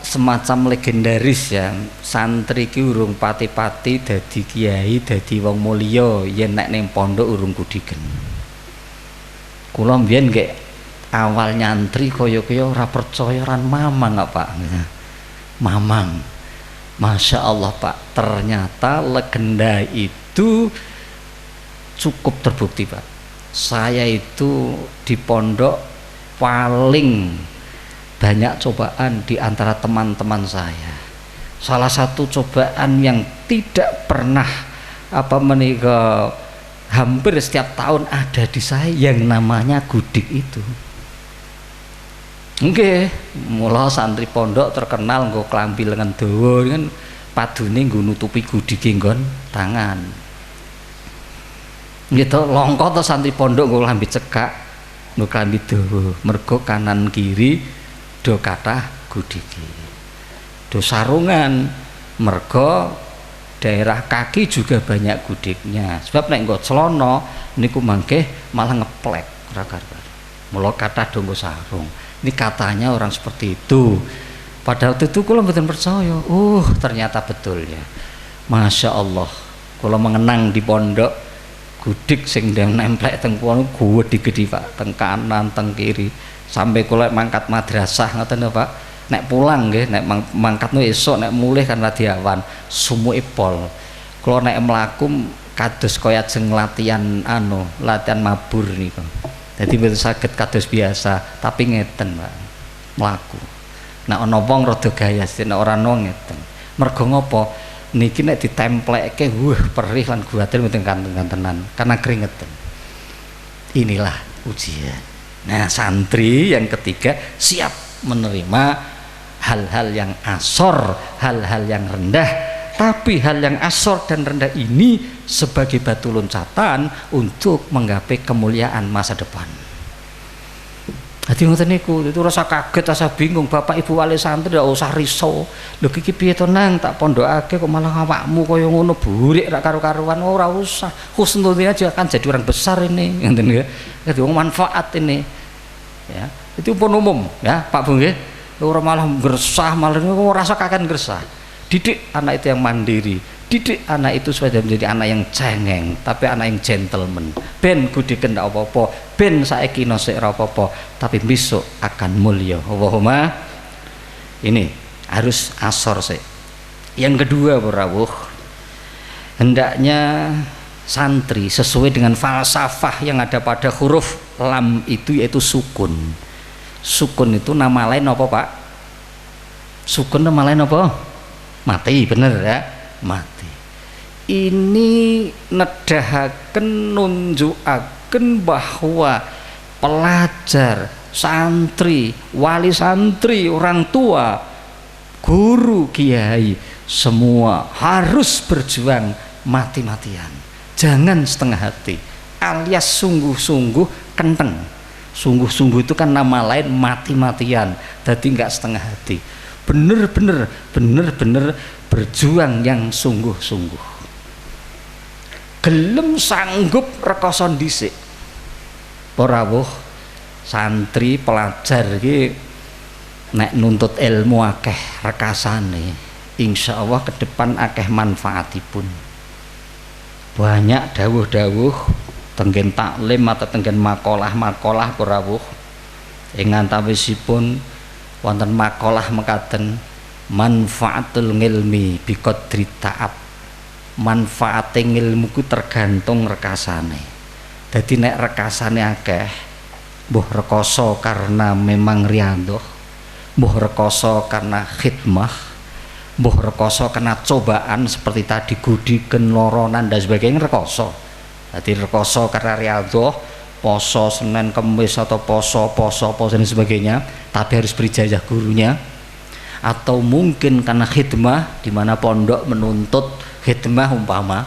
semacam legendaris ya, santri ki urung pati-pati dadi kiai, dadi wong mulya yen nek ning pondok urung gudigen. Kula mbiyen nggih awal nyantri kaya-kaya ora percaya ran mamang Pak. Mamang. Masya Allah Pak, ternyata legenda itu cukup terbukti Pak. Saya itu di pondok paling banyak cobaan di antara teman-teman saya. Salah satu cobaan yang tidak pernah hampir setiap tahun ada di saya yang namanya gudik itu. Nggih, mula santri pondok terkenal nggo klambi lengan dawa kan padune nggo nutupi gudike nggon tangan. Gitu longko to santri pondok nggo klambi cekak, nggo klambi dawa, mergo kanan kiri do kathah gudike. Do sarungan, mergo daerah kaki juga banyak gudiknya. Sebab nek nggo celana niku mangke malah ngeplek ora karuan. Mula kathah do nggo sarung. Ini katanya orang seperti itu. Pada waktu itu kula mboten percaya. Ternyata betul ya. Masya Allah. Kula mengenang di pondok gudik sing ndang nemplek teng kono gede Pak, teng kanan, teng kiri. Sampai kula mangkat madrasah ngoten Pak. Nek pulang nggih, nek mangkatno esuk nek mulih kan radi awan, sumuke pol. Kula nek mlaku kados kaya ajeng latihan mabur niku. Jadi betul sakit kados biasa, tapi ngeten Pak, mlaku. Nek ana wong rada gaya, nek ora ana ngeten. Mergo ngopo? Niki nek ditemplekke perih lan guatil mboten kanten-kantenan karena keringetan. Inilah ujian. Nah, santri yang ketiga siap menerima hal-hal yang asor, hal-hal yang rendah. Tapi hal yang asor dan rendah ini sebagai batu loncatan untuk menggapai kemuliaan masa depan. Hati ngoten niku, itu rasa kaget, rasa bingung. Bapak Ibu wali santri ndak usah risau. Lho iki piye to nang tak pondokake kok malah awakmu kaya ngono burik ra karo-karuan. Ora usah. Husnul aja kan jadi orang besar ini, ngoten ya. Jadi wong manfaat ini. Ya, itu pun umum ya, Pak Bu nggih. Ora malah gresah, malah rasa kakan gresah. Didik anak itu yang mandiri, didik anak itu supaya menjadi anak yang cengeng, tapi anak yang gentleman. Ben gudiken ndak apa-apa, ben saiki nosek ora apa-apa, tapi besok akan mulia. Allahumma. Ini harus asor sih. Yang kedua berawuh, hendaknya santri sesuai dengan falsafah yang ada pada huruf lam itu, yaitu sukun. Sukun itu nama lain apa Pak? Sukun nama lain apa? Mati, bener ya, mati. Ini nedahaken, nunjukaken bahwa pelajar, santri, wali santri, orang tua, guru, kiai, semua harus berjuang mati-matian. Jangan setengah hati, alias sungguh-sungguh kenteng. Sungguh-sungguh itu kan nama lain mati-matian, jadi nggak setengah hati. Bener-bener berjuang yang sungguh-sungguh. Gelem sanggup rekoso dhisik. Rawuh santri pelajar iki nek nuntut ilmu akeh rekasane, insyaallah ke depan akeh manfaatipun. Banyak dawuh-dawuh tenggen taklim atau tenggen makalah-makalah rawuh ing antawisipun wonten makalah mekaten manfaatul ngilmi biqadri ta'ab. Manfaate ngilmu ku tergantung rekasane. Dadi nek rekasane akeh, mbuh rekoso karena memang riyadhah, mbuh rekoso karena khidmah, mbuh rekoso karena cobaan seperti tadi gudiken, loronan dan sebagainya rekoso. Dadi rekoso karena riyadhah, poso Senin Kamis atau poso dan sebagainya, tapi harus berijazah gurunya. Atau mungkin karena khidmah, di mana pondok menuntut khidmah umpama,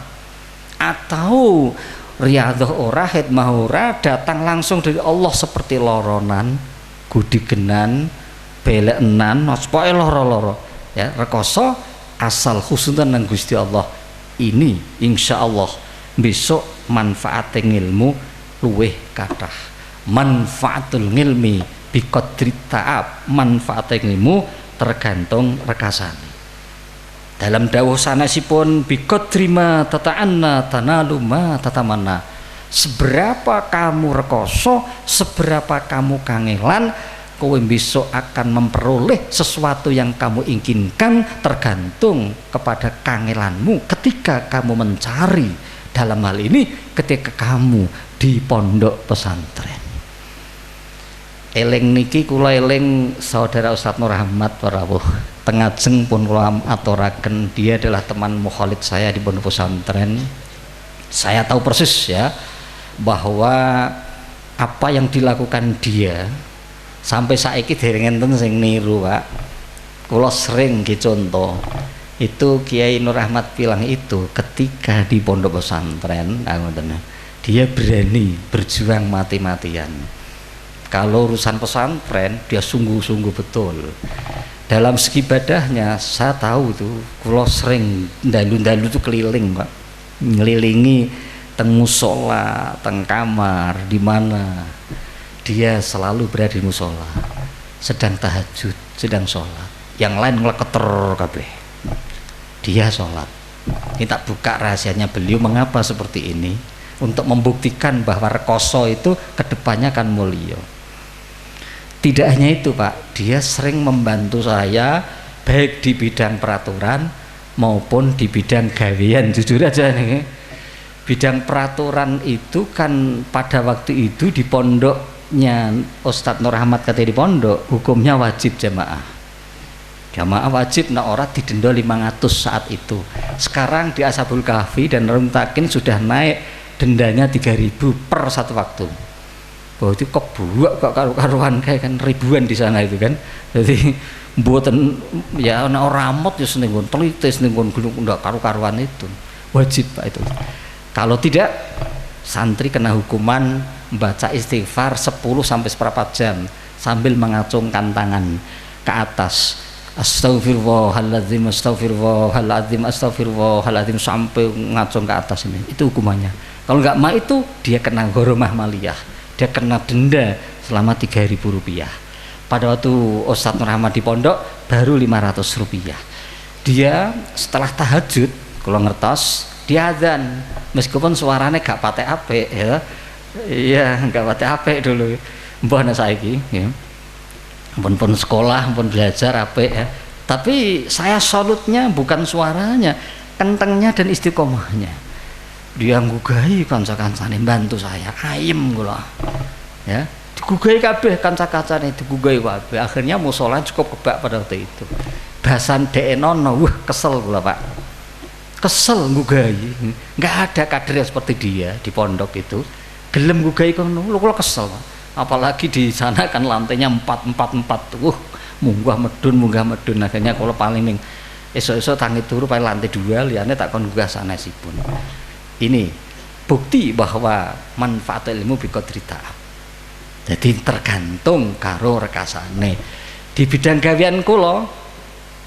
atau riyadhah ora, khidmah ora, datang langsung dari Allah seperti loronan, gudigenan, belenan, pokoke loro-loro ya, rekoso asal khusnudan nang Gusti Allah. Ini insya Allah besok manfaat ilmu luweh kathah. Manfaatul ngilmi biqadri ta'ab. Manfaat ilmu tergantung rekasane. Dalam dawuh sanesipun biqadri ma tata'anna tanalu ma tatamanna. Seberapa kamu rekoso, seberapa kamu kangelan, kowe besok akan memperoleh sesuatu yang kamu inginkan tergantung kepada kangelanmu ketika kamu mencari. Dalam hal ini ketika kamu di pondok pesantren. Eling niki kula eling saudara Ustadz Nur Ahmad Warawuh tengajeng pun kula aturaken, dia adalah teman mukhalid saya di pondok pesantren. Saya tahu persis ya bahwa apa yang dilakukan dia sampai saiki dereng enten sing niru, Pak. Kula sering nggih contoh. Itu Kiai Nur Ahmad bilang itu ketika di pondok pesantren, dia berani berjuang mati-matian. Kalau urusan pesantren dia sungguh-sungguh betul. Dalam segi ibadahnya saya tahu tuh, kula sering dalu-dalu tuh keliling, Pak. Ngelilingi teng musola, teng kamar, di mana dia selalu berada di musola, sedang tahajud, sedang sholat. Yang lain ngleketer kabeh. Dia sholat. Ini tak buka rahasianya beliau mengapa seperti ini, untuk membuktikan bahwa rekoso itu kedepannya akan mulia. Tidak hanya itu, Pak, dia sering membantu saya baik di bidang peraturan maupun di bidang gawean. Jujur aja nih, bidang peraturan itu kan pada waktu itu di pondoknya Ustadz Nur Ahmad katanya di pondok hukumnya wajib jamaah. Jamaah wajib, nah orang didenda 500 saat itu. Sekarang di Ashabul Kahfi dan Runtakin sudah naik dendanya 3.000 per satu waktu. Bahwa itu kok buak kok karu-karuan kayak kan ribuan di sana itu kan. Jadi mboten ya ana ramot ya seneng ngon telite seneng ngon gunung ndak karu-karuan itu. Wajib, Pak, itu. Kalau tidak santri kena hukuman membaca istighfar 10 sampai seperempat jam sambil mengacungkan tangan ke atas. Astagfirullahaladzim, astagfirullahaladzim, astagfirullahaladzim sampai ngacung ke atas ini. Itu hukumannya. Kalau nggak mau itu dia kena ghoromah maliyah, dia kena denda selama 3.000 rupiah. Pada waktu Ustadz Nur Ahmad di pondok baru 500 rupiah. Dia setelah tahajud kalau ngertos dia adzan, meskipun suaranya gak pate apik ya. Iya, gak pate apik dulu. Mbah ana saiki ya. Pun sekolah, pun belajar apik ya. Tapi saya salutnya bukan suaranya, kentengnya dan istiqomahnya. Dia nggugahi kanca-kancane bantu saya, ayem kula. Ya, digugahi kabeh kanca-kancane digugahi kabeh. Akhirnya mushola cukup kebak pada waktu itu. Bahasan dhek nono, wah kesel kula, Pak. Kesel nggugahi. Enggak ada kader yang seperti dia di pondok itu. Gelem nggugahi kono, kula kesel, Pak. Apalagi di sana kan lantainya 4 munggah medun. Akhirnya kalau paling ning esok-esok tangi turu paling lantai 2 liane tak kon gugah sanesipun. Ini bukti bahwa manfaat ilmu biqadri ta'ab. Jadi tergantung karo rekasane. Di bidang gawean kula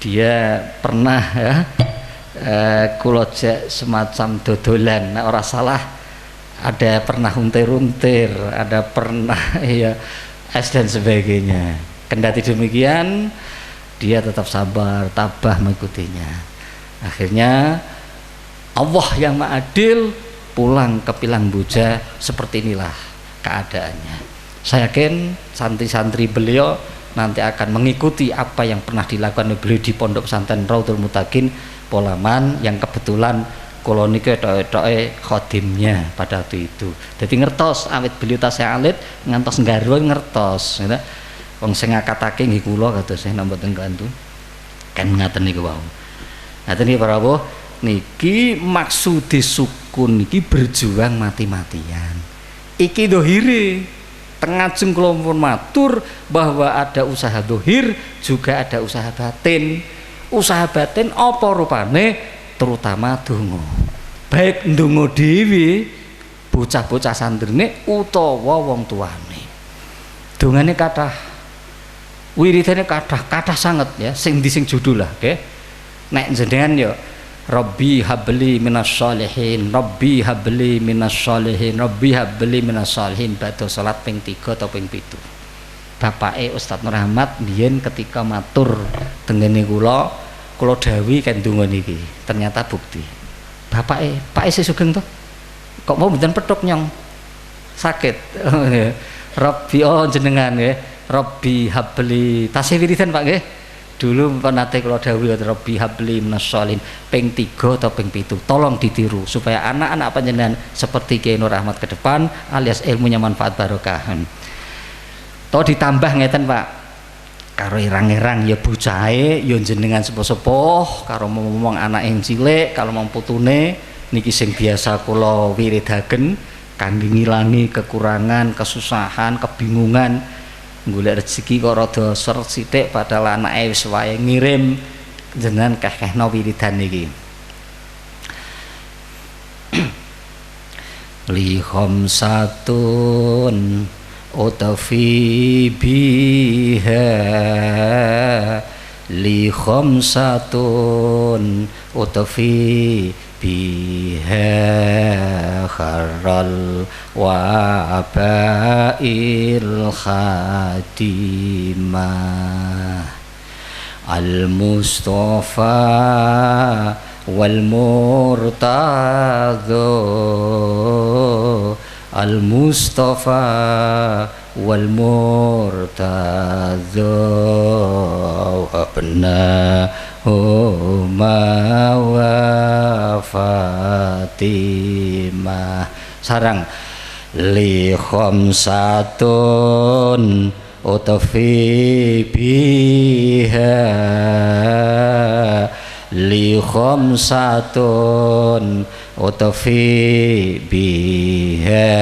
dia pernah ya kula jak semacam dodolan, nek ora salah ada pernah untir-untir, ada pernah ya es dan sebagainya. Kendati demikian dia tetap sabar, tabah mengikutinya. Akhirnya Allah yang Ma'adil pulang ke Pilang Buja, seperti inilah keadaannya. Saya yakin santri-santri beliau nanti akan mengikuti apa yang pernah dilakukan oleh beliau di Pondok Pesantren Raudhul Muttaqin Polaman, yang kebetulan kalau niki tok-toke khadimnya pada waktu itu. Jadi ngertos awit beliau tasih alit ngantos nggarwa ngertos, gitu. Wong sing ngakatake nggih kula kados saya mboten kantu. Kan ngaten niku wau. Ngaten niki para rawuh, niki maksude sukun niki berjuang mati-matian. Iki dohire tengajeng kula pun matur bahwa ada usaha dohir juga ada usaha batin. Usaha batin apa rupane? Terutama donga, baik ndonga dhewe bocah-bocah santrine utawa wong tuane. Dongane kathah, wiridane kathah sanget ya, sing ndi sing judul lah nggih. Nek jenengan ya Rabbi habli minash-sholihin, Rabbi habli minash-sholihin, Rabbi habli minash-sholihin badhe salat ping 3 atau ping 7. Bapake Ustadz Nur Ahmad biyen ketika matur tengene kula dawuhi kan donga niki, ternyata bukti. Bapake, Pak isih sugeng to? Kok mau mboten petuk nyong? sakit. Rabbi jenengan nggih. Rabbi habli tasih wiridan Pak nggih. Dulu nate kula dawuh Rabbi habli minash-sholihin ping 3 atau ping 7. Tolong ditiru supaya anak-anak panjenengan seperti Kiai Nur Ahmad ke depan alias ilmunya manfaat barokah. Toh ditambah ngeten Pak. Karo irang-irang ya bocahe ya jenengan sepuh-sepuh karo ngomong anak yang cilik kalau mau putune niki sing biasa kula wiridaken kangge ngilangi kekurangan, kesusahan, kebingungan golek rezeki kok rada seret sithik padahal anake wis wae ngirim jenengan kekehno wiridan niki. Li khamsatun utafi biha li khamsatun utafi biha kharral wabail khadimah al-mustafa wal murtadha al-mustafa wal murtadha abnahuma wa Fatimah. Sarang li khamsatun utafi biha li khamsatun utafi biha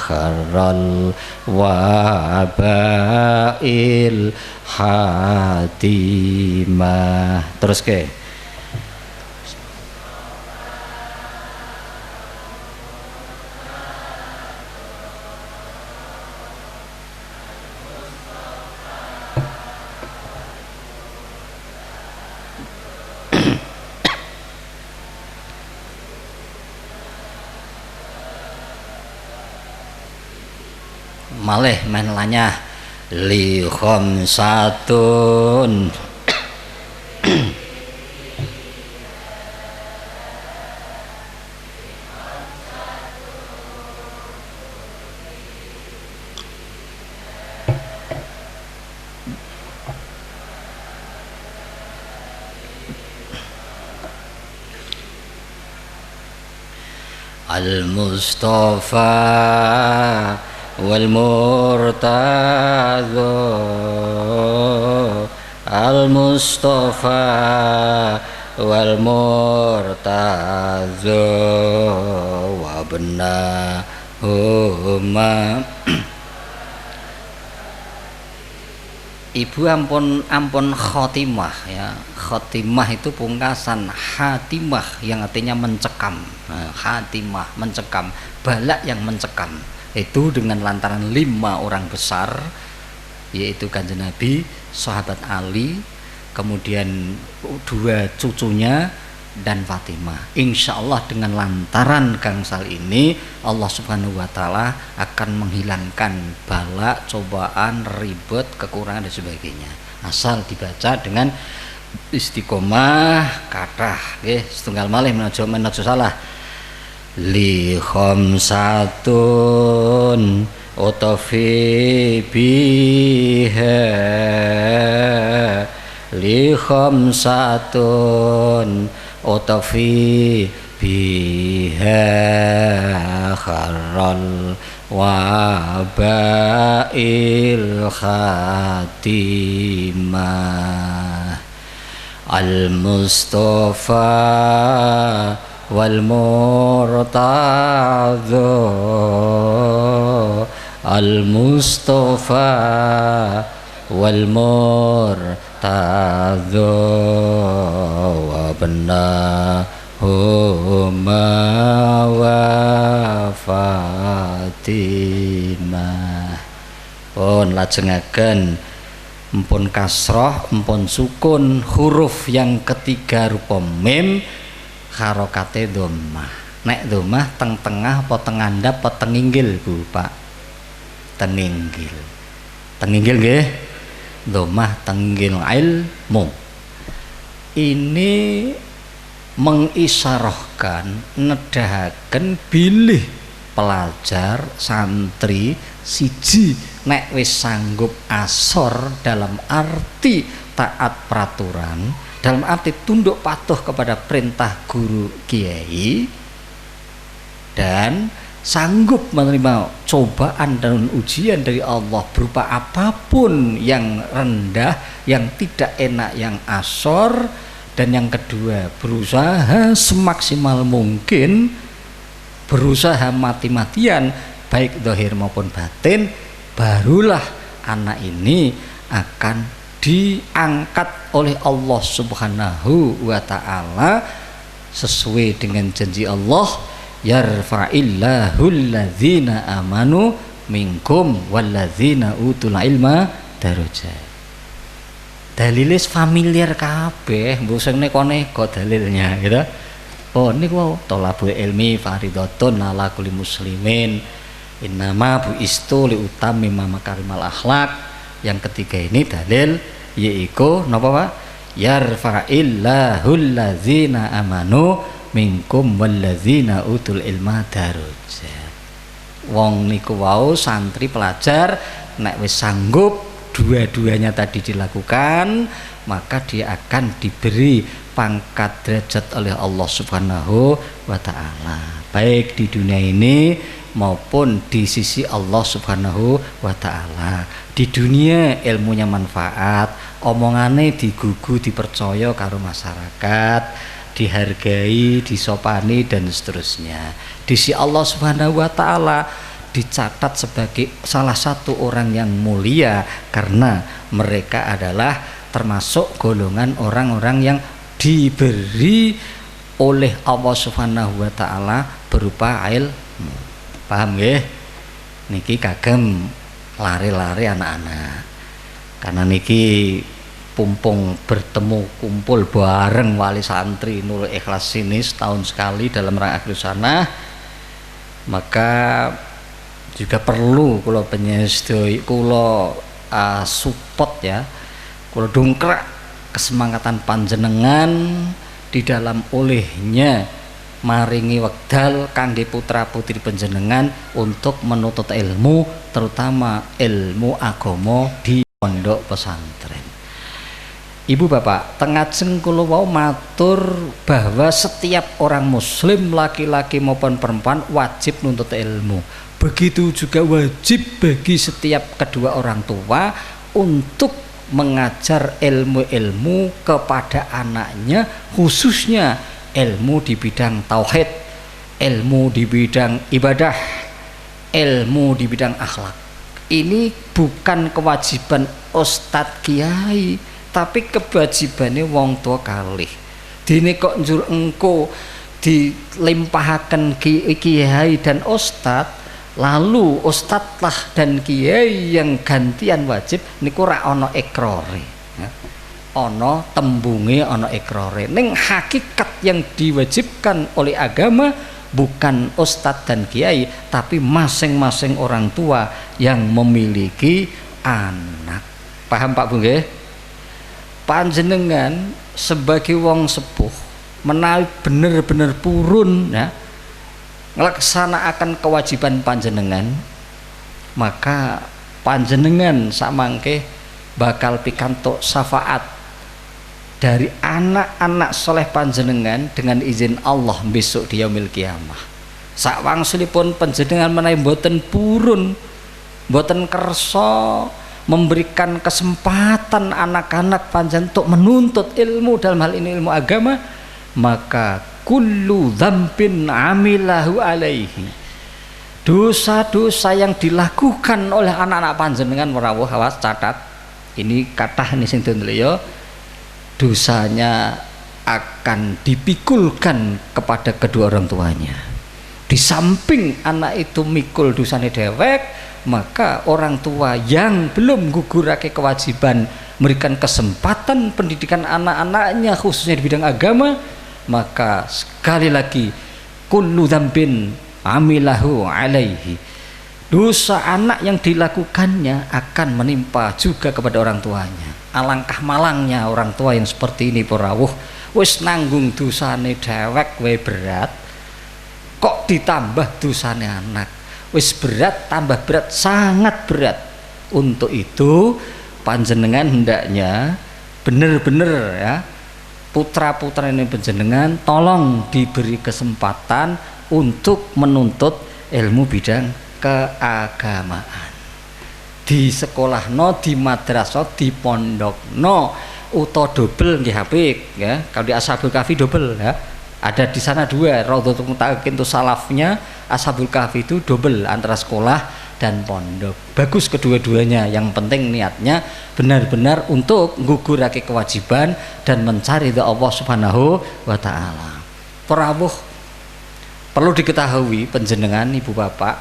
kharral wabail hatimah. Terus ke malih men lanyah li khamsatun al-mustafa wal murtadha al-mustafa wal murtadha wa benahuma. Ibu ampun khotimah ya. Khotimah itu pungkasan, hatimah yang artinya mencekam. Nah, hatimah mencekam, balak yang mencekam. Itu dengan lantaran 5 orang besar, yaitu Kanjeng Nabi, sahabat Ali, kemudian 2 cucunya dan Fatimah. Insya Allah dengan lantaran gangsal ini Allah Subhanahu wa Ta'ala akan menghilangkan bala, cobaan, ribet, kekurangan dan sebagainya, asal dibaca dengan istiqomah kathah nggih. Setunggal malih menaja salah. Li khamsatun utafi biha li khamsatun utafi biha kharral wabail khatimah al-mustafa wal murtadha al-mustafa wal murtadha wa benahuma wa Fatimah. Pun lajengaken empun kasroh, empun sukun, huruf yang ketiga rupa mim harokate dhammah. Nek dhammah teng tengah apa teng ngandhap apa teng inggil Bu Pak? Teng inggil. Teng inggil nggih. Dhammah teng inggil ilmu. Ini mengisyarahkan nedahaken bilih pelajar santri siji nek wis sanggup asor dalam arti taat peraturan, dalam arti tunduk patuh kepada perintah guru kiai dan sanggup menerima cobaan dan ujian dari Allah berupa apapun yang rendah, yang tidak enak, yang asor. Dan yang kedua, berusaha semaksimal mungkin, berusaha mati-matian baik zahir maupun batin, barulah anak ini akan diangkat oleh Allah Subhanahu wa ta'ala sesuai dengan janji Allah, yarfa'illahul ladzina amanu minkum walladzina utul ilma darajat. Dalilis familiar kabeh, mbok sing neko-neko dalilnya gitu. Oh niku thalabul ilmi fardhatun ala kulli muslimin. Innama buistu li utammima makarimal akhlak. Yang ketiga ini dalil yaiku napa Pak? Yarfa'illahul ladzina amanu minkum walladzina utul ilma darajat. Wong niku wau santri pelajar nek wis sanggup dua-duanya tadi dilakukan, maka dia akan diberi pangkat derajat oleh Allah Subhanahu wa ta'ala, baik di dunia ini maupun di sisi Allah Subhanahu wa ta'ala. Di dunia ilmunya manfaat, omongannya digugu, dipercaya karo masyarakat, dihargai, disopani dan seterusnya. Di sisi Allah Subhanahu wa ta'ala dicatat sebagai salah satu orang yang mulia karena mereka adalah termasuk golongan orang-orang yang diberi oleh Allah Subhanahu wa ta'ala berupa ilmu. Paham nggih? Niki kagem lari-lari anak-anak. Karena niki pumpung bertemu kumpul bareng wali santri Nurul Ikhlas ini setahun sekali dalam rangka sana, maka juga perlu kula penyestoi, kula support ya, kula dongkrak kesemangatan panjenengan di dalam olehnya maringi wekdal kangge putra putri panjenengan untuk menuntut ilmu, terutama ilmu agama di pondok pesantren. Ibu bapak, tengajeng kula wau matur bahwa setiap orang muslim laki-laki maupun perempuan wajib nuntut ilmu. Begitu juga wajib bagi setiap kedua orang tua untuk mengajar ilmu-ilmu kepada anaknya, khususnya ilmu di bidang tauhid, ilmu di bidang ibadah, ilmu di bidang akhlak. Ini bukan kewajiban ustadz kiai, tapi kewajibannya wong tua kalih. Dene kok njur engko dilimpahaken kiai dan ustadz, lalu ustadz lah dan kiai yang gantian wajib niku ra ana ikrare ya. Ana tembunge, ana ikrare. Ning hakikat yang diwajibkan oleh agama bukan ustadz dan kiai, tapi masing-masing orang tua yang memiliki anak. Paham Pak Bu nggih? Panjenengan sebagai wong sepuh menawi bener-bener purun ya nglaksanakaken kewajiban panjenengan, maka panjenengan samangke bakal pikantuk syafaat dari anak-anak soleh panjenengan dengan izin Allah besok di yaumil kiamah. Sakwangsulipun panjenengan menawi mboten purun, mboten kersa memberikan kesempatan anak-anak panjenengan untuk menuntut ilmu, dalam hal ini ilmu agama, maka kullu dzambin amilahu alaihi, dosa-dosa yang dilakukan oleh anak-anak panjenengan merawuh, awas catat ini kathah nih sing ya, dosanya akan dipikulkan kepada kedua orang tuanya. Di samping anak itu mikul dosane dewek, maka orang tua yang belum gugurake kewajiban memberikan kesempatan pendidikan anak-anaknya khususnya di bidang agama, maka sekali lagi kullu dzambin amilahu alaihi, dosa anak yang dilakukannya akan menimpa juga kepada orang tuanya. Alangkah malangnya orang tua yang seperti ini, porawuh wis nanggung dosane dhewek wae berat, kok ditambah dosane anak. Wis berat tambah berat, sangat berat. Untuk itu panjenengan hendaknya bener-bener ya, putra-putra ini panjenengan tolong diberi kesempatan untuk menuntut ilmu bidang keagamaan. Di sekolah no, di madrasah, di pondok no, uto double nggih apik ya. Kalau di Ashabul Kahfi double ya. Ada di sana 2, Raudhatul Muttaqin itu salafnya, Ashabul Kahfi itu double antara sekolah dan pondok. Bagus kedua-duanya. Yang penting niatnya benar-benar untuk nggugurake kewajiban dan mencari ridha Allah Subhanahu wa taala. Perawuh perlu diketahui panjenengan ibu bapak,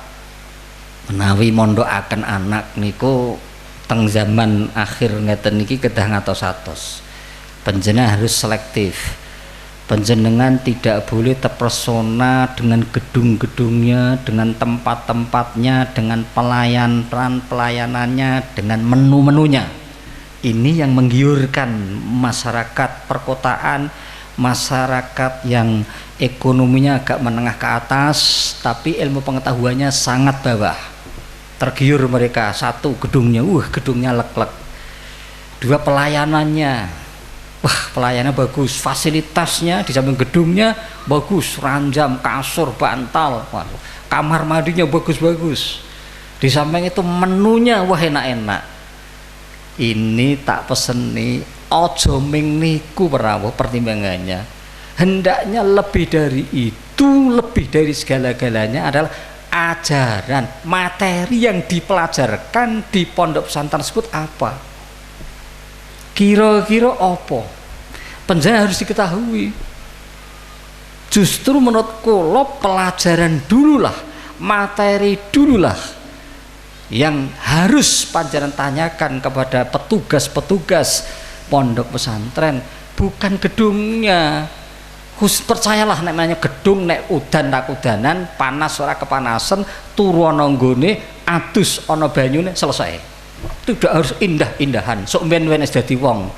menawi mondokaken anak niku teng zaman akhir ngeten niki kedah ngatos-atos. Panjenengan harus selektif. Panjenengan tidak boleh terpesona dengan gedung-gedungnya, dengan tempat-tempatnya, dengan pelayanannya, dengan menu-menunya. Ini yang menggiurkan masyarakat perkotaan, masyarakat yang ekonominya agak menengah ke atas tapi ilmu pengetahuannya sangat bawah. Tergiur mereka, 1 gedungnya, gedungnya lek-lek. 2 pelayanannya, pelayanannya bagus, fasilitasnya di samping gedungnya bagus, ranjang, kasur, bantal, kamar mandinya bagus-bagus. Di samping itu menunya enak-enak. Ini tak peseni, ojo ming niku perawuh pertimbangannya. Hendaknya lebih dari itu, lebih dari segala-galanya adalah ajaran, materi yang dipelajarkan di pondok pesantren tersebut apa? Kira-kira apa? Panjenengan harus diketahui. Justru menurut kula pelajaran dululah, materi dululah yang harus panjenengan tanyakan kepada petugas-petugas pondok pesantren, bukan gedungnya. Percayalah namanya gedung nek udan tak udanan, panas ora kepanasan, turu ana nggone, adus ana banyune, selesai. Tidak harus indah-indahan. Sok ben wis dadi wong.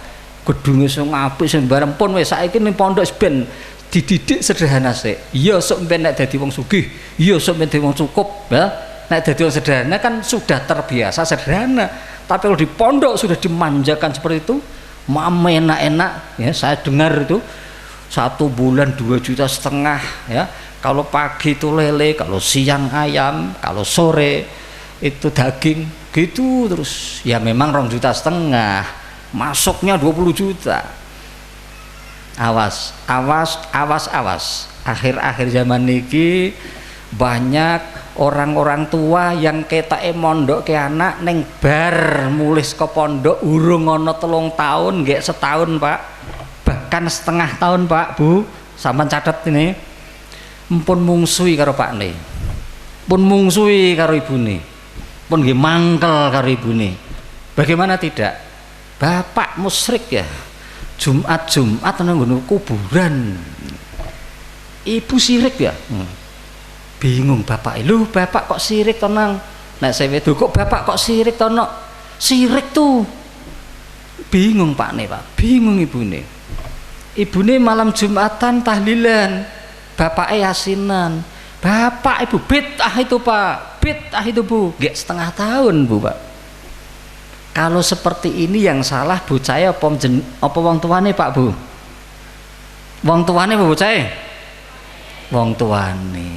Gedunge sing apik sing bareng pun wis saiki ning pondok ben dididik sederhana sik. Iya sok ben nek dadi wong sugih, iya sok ben dadi wong cukup, ya. Nek dadi wong sederhana kan sudah terbiasa sederhana. Tapi kalau di pondok sudah dimanjakan seperti itu, enak-enak ya, saya dengar itu 1 bulan 2,5 juta ya. Kalau pagi itu lele, kalau siang ayam, kalau sore itu daging, gitu terus. Ya memang 2,5 juta, masuknya 20 juta. Awas. Akhir-akhir zaman niki banyak orang-orang tua yang ketake mondok ke anak neng bar mulis ke pondok urung ana 3 tahun, nggih setahun, Pak. Bahkan setengah tahun, Pak, Bu, sampean catet ini, pun mungsui karo pakne, pun mungsui karo ibune, pun nggih mangkel karo ibune. Bagaimana tidak? Bapak musyrik ya, Jumat nang nggon kuburan, ibu sirik ya. Bingung bapak, lho bapak kok sirik to nang? Nek saya kok bapak kok sirik to nok? Sirik tuh. Bingung pakne, Pak, bingung ibune. Ibune malam Jumatan tahlilan, bapaknya yasinan. Bapak ibu bid'ah itu, Pak, bid'ah itu, Bu. Nggak setengah tahun, Bu, Pak. Kalau seperti ini yang salah bocah apa wong tuane, Pak, Bu? Wong tuane apa bocah? Wong tuane.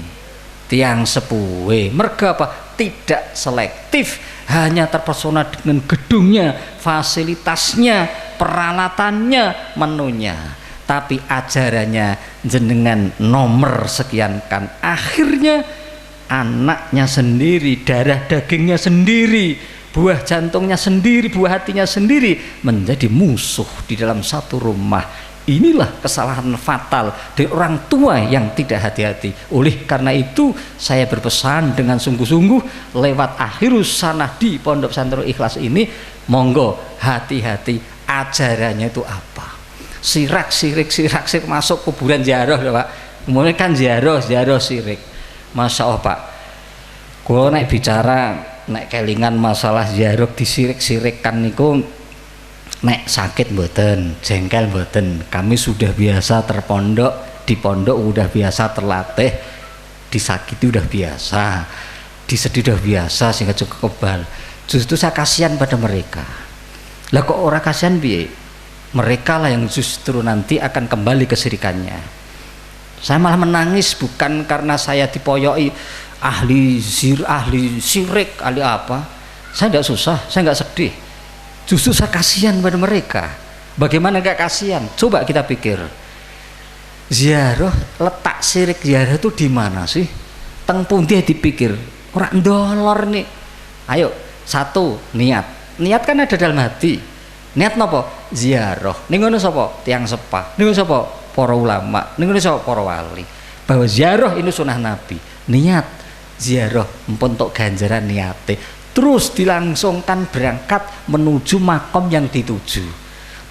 Tiang sepuhe. Merga apa? Tidak selektif, hanya terpesona dengan gedungnya, fasilitasnya, peralatannya, menunya. Tapi ajarannya jenengan nomor sekian kan, akhirnya anaknya sendiri, darah dagingnya sendiri, buah jantungnya sendiri, buah hatinya sendiri menjadi musuh di dalam satu rumah. Inilah kesalahan fatal dari orang tua yang tidak hati-hati. Oleh karena itu saya berpesan dengan sungguh-sungguh lewat Akhirus Sanah di Pondok Pesantren Ikhlas ini, monggo hati-hati ajarannya itu apa. Sirik masuk kuburan ziarah, Pak. Kemudian kan ziarah sirik. Masya Allah, Pak. Kalau naik bicara, naik kelingan masalah ziarah disirik-sirikkan niku, nek sakit mboten, jengkel mboten. Kami sudah biasa terpondok, di pondok udah biasa terlatih. disakiti udah biasa, disedih udah biasa sehingga cukup kebal. Justru saya kasihan pada mereka. Lah kok orang kasihan piye? Mereka lah yang justru nanti akan kembali ke syirikannya. Saya malah menangis bukan karena saya dipoyoi ahli syirik, ahli apa. Saya tidak susah, saya nggak sedih. Justru saya kasihan pada mereka. Bagaimana nggak kasihan? Coba kita pikir. Ziarah, letak syirik ziarah itu di mana sih? Teng pundi dipikir. Orang dolor nih. Ayo, satu, niat. Niat kan ada dalam hati. Niat napa? Ziarah. Ning ngono sapa? Tiyang sepah. Ning ngono sapa? Para ulama. Ning ngono sapa? Para wali. Bahwa ziarah ini sunnah Nabi. Niat ziarah empun tok ganjaran niate. Terus dilangsungkan berangkat menuju makom yang dituju.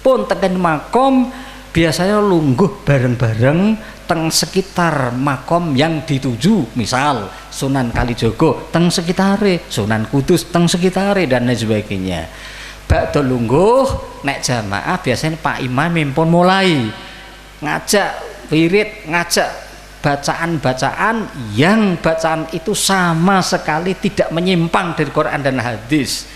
Pun tekan makom biasanya lungguh bareng-bareng teng sekitar makom yang dituju. Misal Sunan Kalijogo teng sekitare, Sunan Kudus teng sekitare dan lain sebagainya. Bakda lungguh nek jamaah biasanya Pak Imam mimpun mulai ngajak wirid, ngajak bacaan-bacaan yang bacaan itu sama sekali tidak menyimpang dari Quran dan hadis.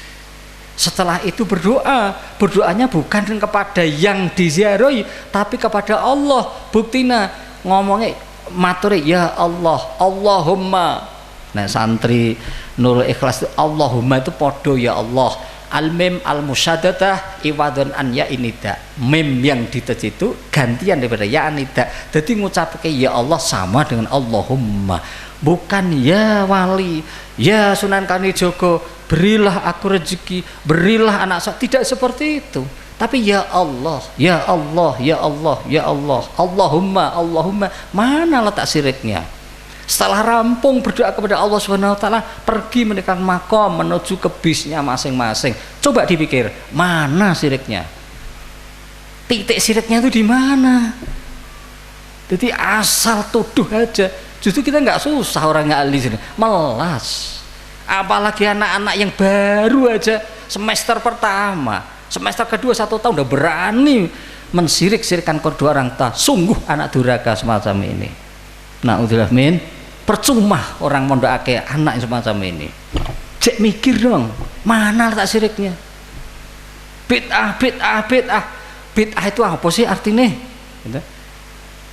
Setelah itu berdoanya bukan kepada yang diziarahi tapi kepada Allah. Buktina ngomongnya maturi ya Allah, Allahumma. Nah santri Nurul Ikhlas itu Allahumma itu podo ya Allah. Al-mim al-musyaddadah iwadun an ya inida. Mim yang dituju itu gantian daripada ya anida. Jadi ngucapke ya Allah sama dengan Allahumma. Bukan ya wali, ya Sunan Kalijogo, berilah aku rezeki, berilah anak saya. Tidak seperti itu. Tapi ya Allah, ya Allah, ya Allah, ya Allah, Allahumma, Allahumma. Mana letak syiriknya? Setelah rampung berdoa kepada Allah Subhanahu wa taala, pergi mendekati makom menuju ke bisnya masing-masing. Coba dipikir, mana syiriknya? Titik syiriknya itu di mana? Jadi asal tuduh aja. Justru kita nggak susah orang nggak ahli sini, melas. Apalagi anak-anak yang baru aja semester pertama, semester kedua 1 tahun udah berani mensirik-sirikan kedua orang tua. Sungguh anak durhaka semacam ini. Naudzubillah min, percuma orang mondokake anak yang semacam ini. Cek mikir dong, mana letak siriknya? Bid'ah itu apa sih artinya? Gitu.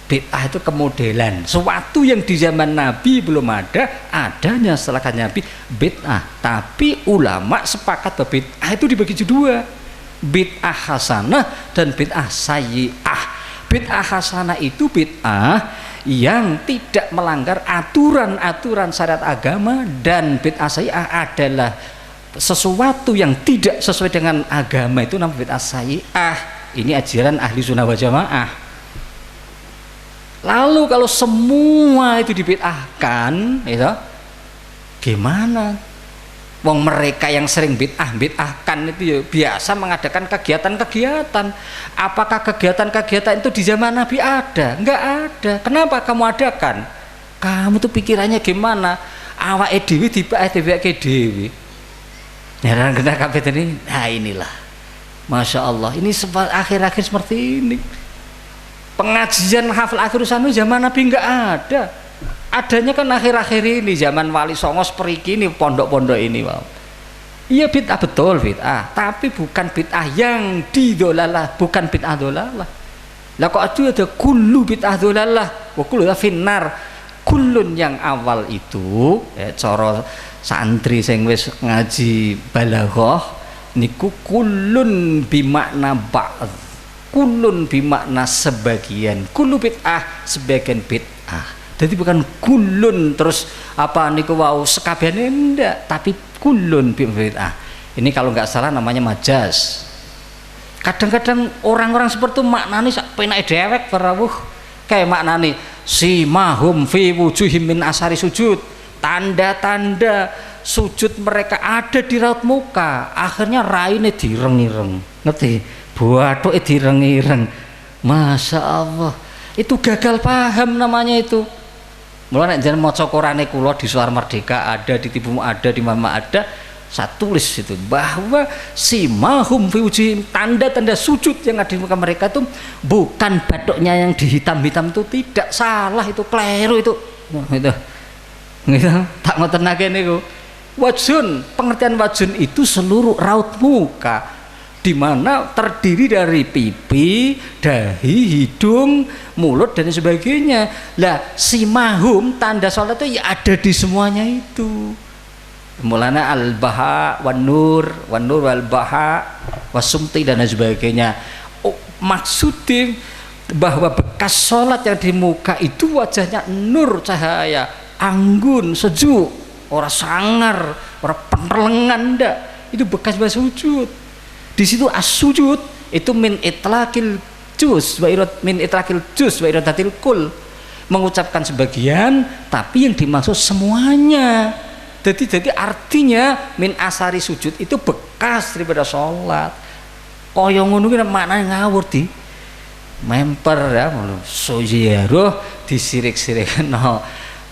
Bid'ah itu kemodelan, sesuatu yang di zaman Nabi belum ada, adanya setelah Nabi bid'ah. Tapi ulama sepakat bahwa bid'ah itu dibagi dua, bid'ah hasanah dan bid'ah sayyi'ah. Bid'ah hasanah itu bid'ah yang tidak melanggar aturan-aturan syariat agama, dan bid'ah sayyi'ah adalah sesuatu yang tidak sesuai dengan agama, itu namanya bid'ah sayyi'ah. Ini ajaran ahli sunnah wal jamaah. Lalu kalau semua itu dibid'ahkan, itu gimana? Wong mereka yang sering bid'ahkan itu ya biasa mengadakan kegiatan-kegiatan. Apakah kegiatan-kegiatan itu di zaman Nabi ada? Enggak ada. Kenapa kamu adakan? Kamu tuh pikirannya gimana? Awake dhewe dibake dhewe. Ya kena kabeh ini. Nah inilah. Masya Allah. Ini akhir-akhir seperti ini. Pengajian hafal akhir usanu zaman Nabi enggak ada. Adanya kan akhir-akhir ini zaman Wali Songo seperti ini, pondok-pondok ini, wow. Iya bid'ah betul bid'ah, tapi bukan bid'ah yang didolalah, bukan bid'ah dolalah. Lah kok ada kullu bid'ah dolalah, wa kullu finnar. Kullun yang awal itu, cara santri sing wis ngaji balaghah niku kullun bimakna ba'd. Kullun bimakna sebagian. Kullu bid'ah sebagian bid'ah. Jadi bukan kulun terus apa niku wau sekabehane ndak, tapi kulun bid'ah. Ini kalau nggak salah namanya majaz. Kadang-kadang orang-orang seperti itu maknane sak penake dewek perawuh. Kayak maknane simahum fi wujuhim min asari sujud. Tanda-tanda sujud mereka ada di raut muka. Akhirnya raine direng-ireng. Ngerti? Buathuke direng-ireng. Masya Allah. Itu gagal paham namanya itu. Mulai nek jenengan maca Qurane kula di Suara Merdeka ada, di Tibumu ada, di Mama ada, saya tulis itu bahwa simahum fi wujihim, tanda-tanda sujud yang ada di muka mereka itu bukan batuknya yang dihitam-hitam, itu tidak, salah, itu keliru itu. Nah, itu Gitu. Tak ngotenake niku. Wajun, pengertian wajun itu seluruh raut muka, di mana terdiri dari pipi, dahi, hidung, mulut dan sebagainya. Lah simahum, tanda sholat itu ya ada di semuanya itu. Mulana al-baha wan nur wal baha wasumti dan sebagainya. Oh, maksudnya bahwa bekas sholat yang di muka itu wajahnya nur, cahaya, anggun, sejuk, orang sangar, orang penelengan, ndak. Itu bekas sujud. Di situ as-sujud itu min itlaqil juz wa min itlaqil juz wa iradatil kul, mengucapkan sebagian tapi yang dimaksud semuanya. Jadi artinya min asari sujud itu bekas daripada sholat. Kaya ngono ki maknane ngawur di memper ya, soziaroh disirik-sirikno.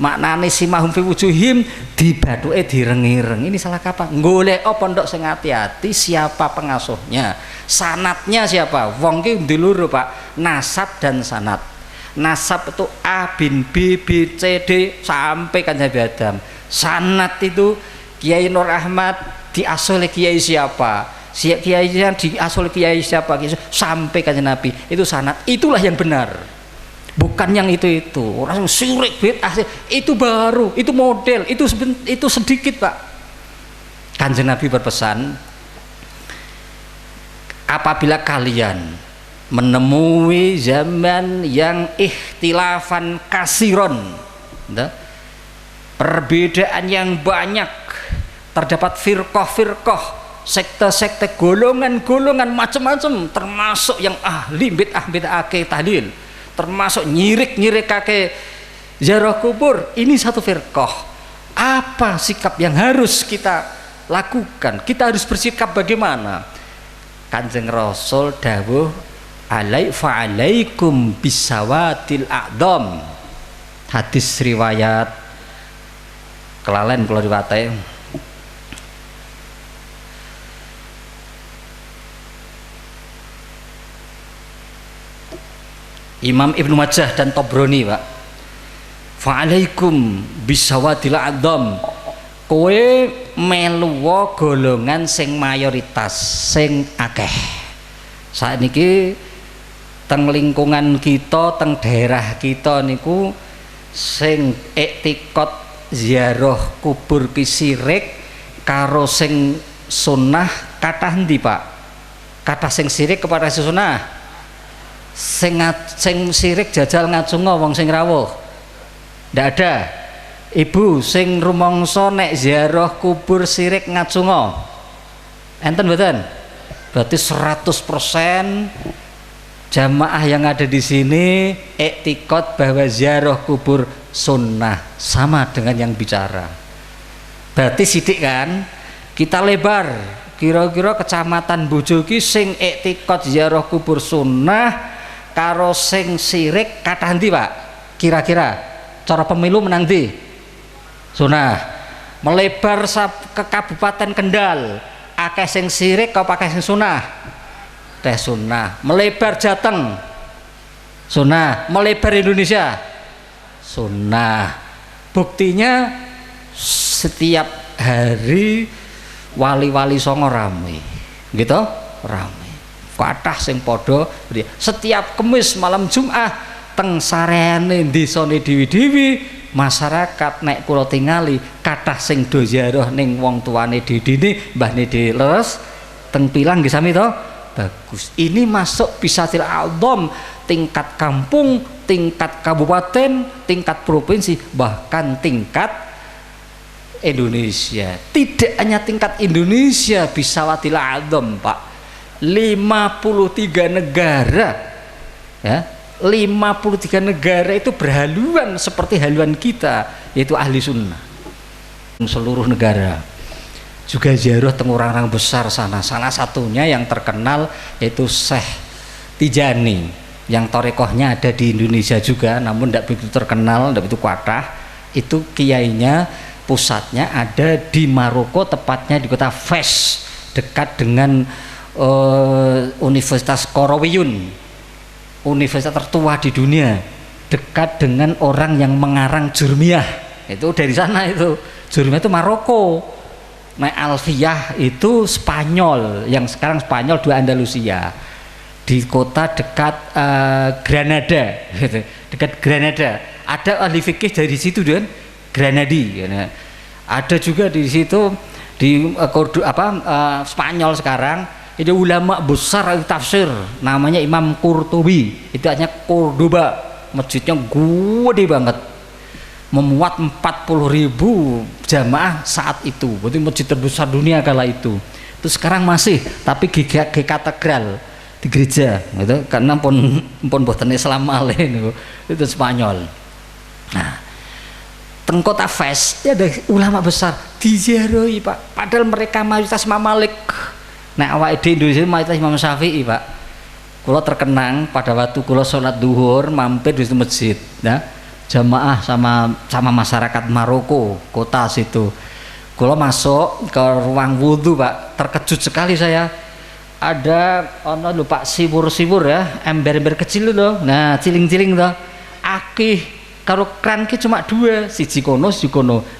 Maknane simahum fi wujuhim, dibathuke direng-ireng. Ini salah kaprah. Golek pondok sing hati-hati, siapa pengasuhnya, sanatnya siapa. Wong ki ndulur Pak, nasab dan sanat. Nasab itu A bin B, B C D sampai kan Nabi Adam. Sanat itu Kiai Nur Ahmad diasuh oleh Kiai siapa, Kiai yang diasuh oleh Kiai siapa, sampai kan Nabi. Itu sanat, itulah yang benar. Bukan yang itu orang yang syirik bid'ah itu baru, itu model, itu sedikit Pak. Kanjeng Nabi berpesan, apabila kalian menemui zaman yang ikhtilafan kasiron, perbedaan yang banyak, terdapat firqah-firqah, sekte-sekte, golongan-golongan macam-macam, termasuk yang ahli bid'ah tahlil, termasuk nyirik kakek ziarah kubur. Ini satu firqah. Apa sikap yang harus kita lakukan? Kita harus bersikap bagaimana? Kanjeng Rasul dawuh, fa'alaikum bisawatil a'dham. Hadis riwayat kelalen kula riwayate Imam Ibnu Majah dan Tobroni Pak. Fa'alaikum bisawadil a'dham. Kowe meluwa golongan sing mayoritas, sing akeh. Saiki teng lingkungan kita, teng daerah kita niku sing iktikad ziarah kubur ki sirik karo sing sunnah kathah ndi Pak? Kathah sing sirik kepada sing sunnah. Sing sirik jajal ngacunga wong sing rawuh. Ndak ada. Ibu sing rumangsa nek ziarah kubur sirik ngacunga. Enten mboten? Berarti 100% jamaah yang ada di sini iktikad bahwa ziarah kubur sunnah, sama dengan yang bicara. Berarti sidik kan? Kita lebar. Kira-kira kecamatan Bojoki sing iktikad ziarah kubur sunnah karo sing sirik kathah ndi Pak? Kira-kira cara pemilu menang ndi? Sunnah. Melebar ke Kabupaten Kendal, akeh sing sirik apa akeh sing sunnah? Teh sunnah. Melebar Jateng, sunnah. Melebar Indonesia, sunnah. Buktinya setiap hari wali-wali songo rame, gitu, rame. Kathah sing padha setiap Kemis malam Jumat teng sareane desane dewi-dewi masyarakat nek kula tingali kathah sing do ziarah ning wong tuane didine mbahne dileres teng Pilang nggih sami to. Bagus. Ini masuk bisatil a'dham, tingkat kampung, tingkat kabupaten, tingkat provinsi, bahkan tingkat Indonesia. Tidak hanya tingkat Indonesia bisawatil a'dham Pak. 53 negara ya, 53 negara itu berhaluan seperti haluan kita, yaitu ahli sunnah. Seluruh negara juga ziarah teng orang-orang besar sana. Salah satunya yang terkenal yaitu Syekh Tijani, yang torekohnya ada di Indonesia juga, namun tidak begitu terkenal, tidak begitu kuatah. Itu kiainya pusatnya ada di Maroko, tepatnya di kota Fes, dekat dengan Universitas Qarawiyun, universitas tertua di dunia, dekat dengan orang yang mengarang Jurmiyah, itu dari sana itu. Jurumiyah itu Maroko. Nah, Alfiyah itu Spanyol, yang sekarang Spanyol dua Andalusia. Di kota dekat Granada gitu. Dekat Granada. Ada ahli fikih dari situ dan Granadi. Nah, ada juga di situ di Spanyol sekarang. Itu ulama besar tafsir namanya Imam Qurtubi, itu hanya Cordoba, masjidnya gede banget, memuat 40.000 jamaah saat itu, berarti masjid terbesar dunia kala itu. Terus sekarang masih, tapi di katedral di gereja gitu, karena pun boten Islam malih itu Spanyol. Nah, teng kota Fes ada ulama besar diziarahi Pak, padahal mereka mayoritas Imam Malik. Nah, awak di Indonesia mayoritas Imam Syafi'i Pak. Kula terkenang pada waktu kula sholat duhur mampir di masjid, ya, jamaah sama masyarakat Maroko kota situ. Kula masuk ke ruang wudhu Pak, terkejut sekali saya. Ada Pak sibur-sibur ya, ember-ember kecil loh. Nah, ciling-ciling loh. Akih karo kran ki cuma dua, siji kono.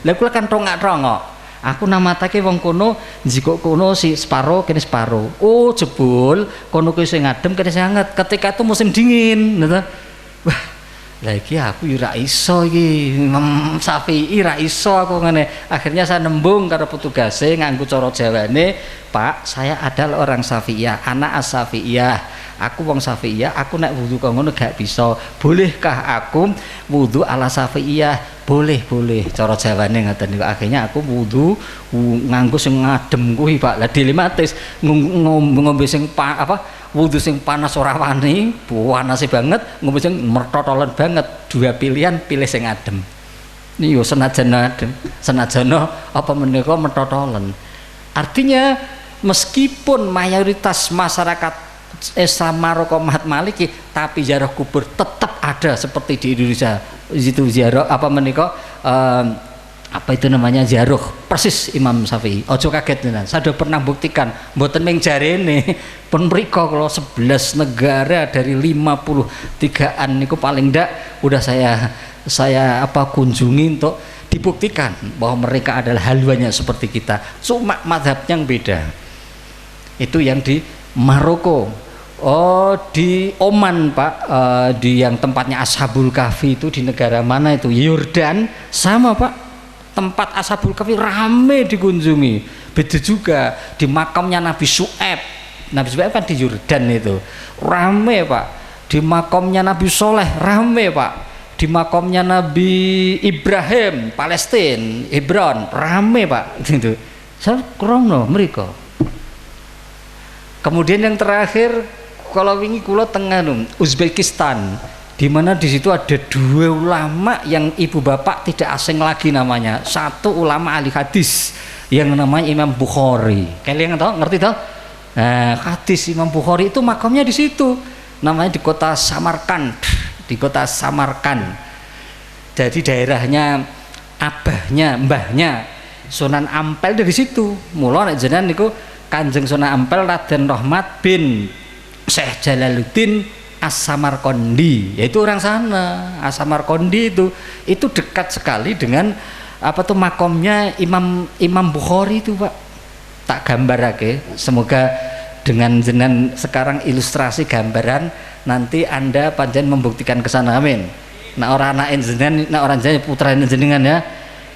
Lah kula kan rongak-rongok. Aku namatake wong kono njiko kono si separo kene separo. Oh jebul kono kuwi sing adem kene sing anget. Ketika itu musim dingin, gitu. Wah, lah iki aku ora iso iki Imam Syafi'i ra iso aku ngene. Akhirnya saya nembung karo petugase nganggo cara Jawane, "Pak, saya adalah orang Syafi'iyah, anak as-Syafi'iyah. Aku wong Syafi'iyah, aku nek wudu kok ngono gak bisa. Bolehkah aku wudu ala Syafi'iyah?" Boleh cara Jawane ngoten niku. Akhirnya aku wudu nganggo sing ngadem kuwi Pak. Lah dilematis ngombe sing wudu sing panas ora wani, panase banget, ngombe sing mertotolen banget. Dua pilihan, pilih sing adem. Niku senajan adem, senajana apa menika mertotolen. Artinya meskipun mayoritas masyarakat Islam Maroko Mat Maliki, tapi ziarah kubur tetap ada seperti di Indonesia. Itu ziarah ziarah persis Imam Syafi'i. Ojo kaget tenan. Saya sudah pernah buktikan mboten ming jarene pun mriko kalau 11 negara dari 53-an niku paling ndak udah saya kunjungi untuk dibuktikan bahwa mereka adalah haluannya seperti kita. Cuma mazhabnya yang beda. Itu yang di Maroko. Oh, di Oman Pak, di yang tempatnya Ashabul Kahfi itu di negara mana itu? Yordan sama Pak, tempat Ashabul Kahfi rame dikunjungi. Beda juga di makamnya Nabi Syu'aib. Nabi Syu'aib kan di Yordan itu rame Pak. Di makamnya Nabi Soleh rame Pak. Di makamnya Nabi Ibrahim Palestina Hebron rame Pak. Gitu. Saya kurang no mereka. Kemudian yang terakhir, kalau wingi kula tengah Uzbekistan, di mana di situ ada dua ulama yang ibu bapak tidak asing lagi namanya. Satu ulama ahli hadis yang namanya Imam Bukhari. Kalian tahu, ngerti tahu? Nah, hadis Imam Bukhari itu makamnya di situ. Namanya di kota Samarkand, di kota Samarkand. Jadi daerahnya abahnya, mbahnya Sunan Ampel dari situ. Mula nek jenengan niku Kanjeng Sunan Ampel Raden Rahmat bin Syekh Jalaluddin As-Samarqandi, yaitu orang sana. As-Samarqandi itu dekat sekali dengan makomnya Imam Bukhari itu Pak. Tak gambarake, semoga dengan jenengan sekarang ilustrasi gambaran nanti Anda panjen membuktikan kesana, amin. Nah orang anak jenengan, nah orang jenengan putra jenengan ya,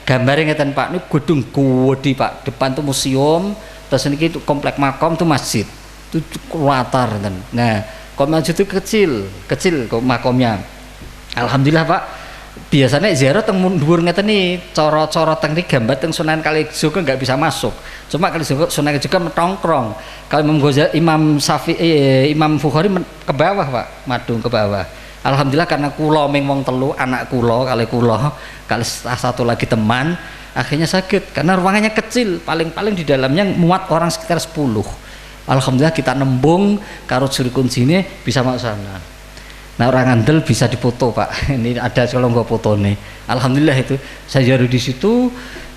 gambarnya ngeten Pak, ini gedung gede Pak, depan tuh museum, terus ini komplek makom tuh masjid. Itu latar. Nah, kompleks itu kecil kok makomnya. Alhamdulillah Pak. Biasanya ziarah teng dhuwur ngeten nih, cara-cara teng iki gambar teng Sunan Kalijaga enggak bisa masuk. Cuma Kalijaga Sunan Kalijaga metongkrong. Kalau Imam Syafi'i, Imam Bukhari ke bawah Pak, madung ke bawah. Alhamdulillah karena kula ming wong telu, anak kula kali satu lagi teman, akhirnya sakit karena ruangannya kecil, paling-paling di dalamnya muat orang sekitar 10. Alhamdulillah kita nembung karo juru kuncine bisa masuk sana. Nah orang andel bisa dipoto Pak. Ini ada kalau nggak foto nih. Alhamdulillah itu saya jadi di situ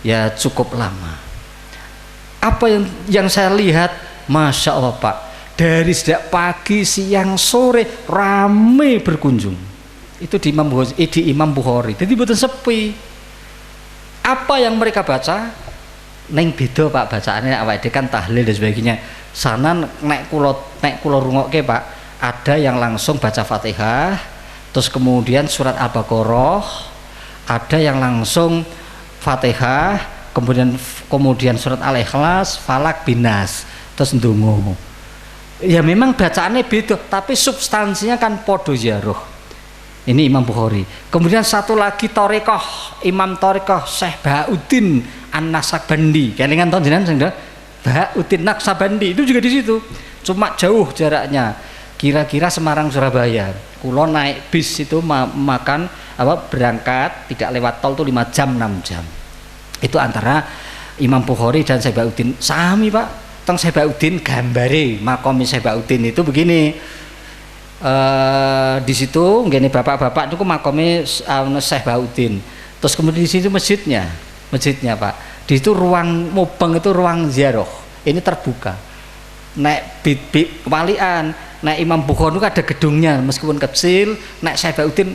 ya cukup lama. Apa yang saya lihat, masya Allah Pak. Dari sejak pagi, siang, sore rame berkunjung. Itu di Imam Bukhari. Jadi betul sepi. Apa yang mereka baca neng beda Pak bacaannya awake dhewe kan tahlil dan sebagainya. Sana nek kula rungokke Pak, ada yang langsung baca Fatihah, terus kemudian surat Al-Baqarah, ada yang langsung Fatihah, kemudian surat Al-Ikhlas, Falak, Binas, terus ndonga. Ya memang bacaannya beda, tapi substansinya kan podo ziarah. Ini Imam Bukhari. Kemudian satu lagi Thariqah, Imam Thariqah Syekh Bahauddin An-Naksabandi. Kelingan tahun jenengan sing Bahauddin Naksabandi itu juga di situ. Cuma jauh jaraknya. Kira-kira Semarang Surabaya. Kulo naik bis itu makan berangkat tidak lewat tol tuh 5 jam 6 jam. Itu antara Imam Bukhari dan Syekh Bahauddin. Sami Pak. Teng Syekh Bahauddin gambare makom Syekh Bahauddin itu begini. Di situ ngene bapak-bapak itu makome Syekh Bahauddin. Terus kemudian di situ masjidnya Pak. Di situ ruang mubeng itu ruang ziarah. Ini terbuka. Nek walian, nek Imam Bukhari itu ada gedungnya meskipun kecil, nek Syekh Bahauddin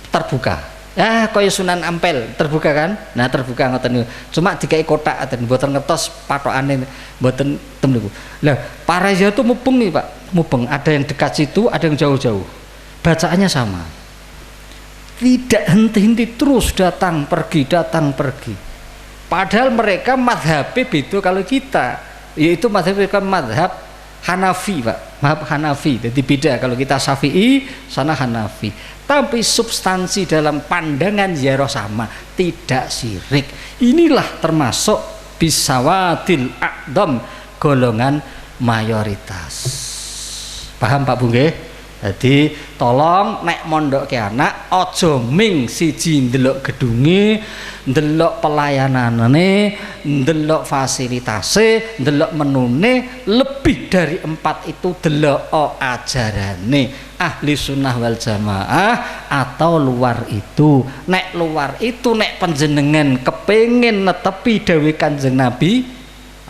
terbuka. Ya kaya Sunan Ampel terbuka kan? Nah terbuka ngoten niku. Cuma dikai kotak aten mboten ngertos patokane mboten tem niku. Lah para ziarah itu mubeng nih Pak. Mubeng, ada yang dekat situ, ada yang jauh-jauh. Bacaannya sama. Tidak henti-henti terus datang pergi. Padahal mereka madhabnya beda kalau kita, yaitu mereka madhab Hanafi Pak, madhab Hanafi. Jadi beda kalau kita Syafi'i, sana Hanafi. Tapi substansi dalam pandangan ziarah sama, tidak syirik. Inilah termasuk bisawadil aqdam, golongan mayoritas. Paham Pak Bungge? Jadi tolong nek mondokke anak aja ming siji ndelok gedunge, ndelok pelayananane, ndelok fasilitase, ndelok menune, lebih dari 4 itu delok ajarane ahli sunnah wal jamaah atau luar itu. Nek luar itu nek panjenengan kepengin netepi dawuh Kanjeng Nabi,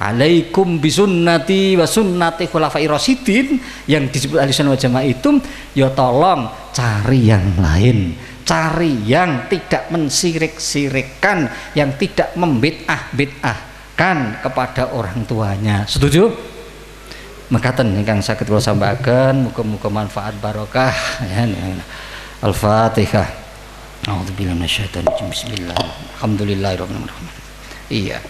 alaikum bisunnati wa sunnati khulafai rasyidin, yang disebut ahli sunnah wal jamaah itu, ya tolong cari yang lain, cari yang tidak mensirik-sirikkan, yang tidak membid'ah-bid'ahkan kepada orang tuanya. Setuju? Mekaten ingkang saged kula sampaikan, muga-muga manfaat barokah ya. Al-Fatihah. A'udzubillahi minasyaitonir rajim. Bismillah. Alhamdulillahirabbil alamin. Iya.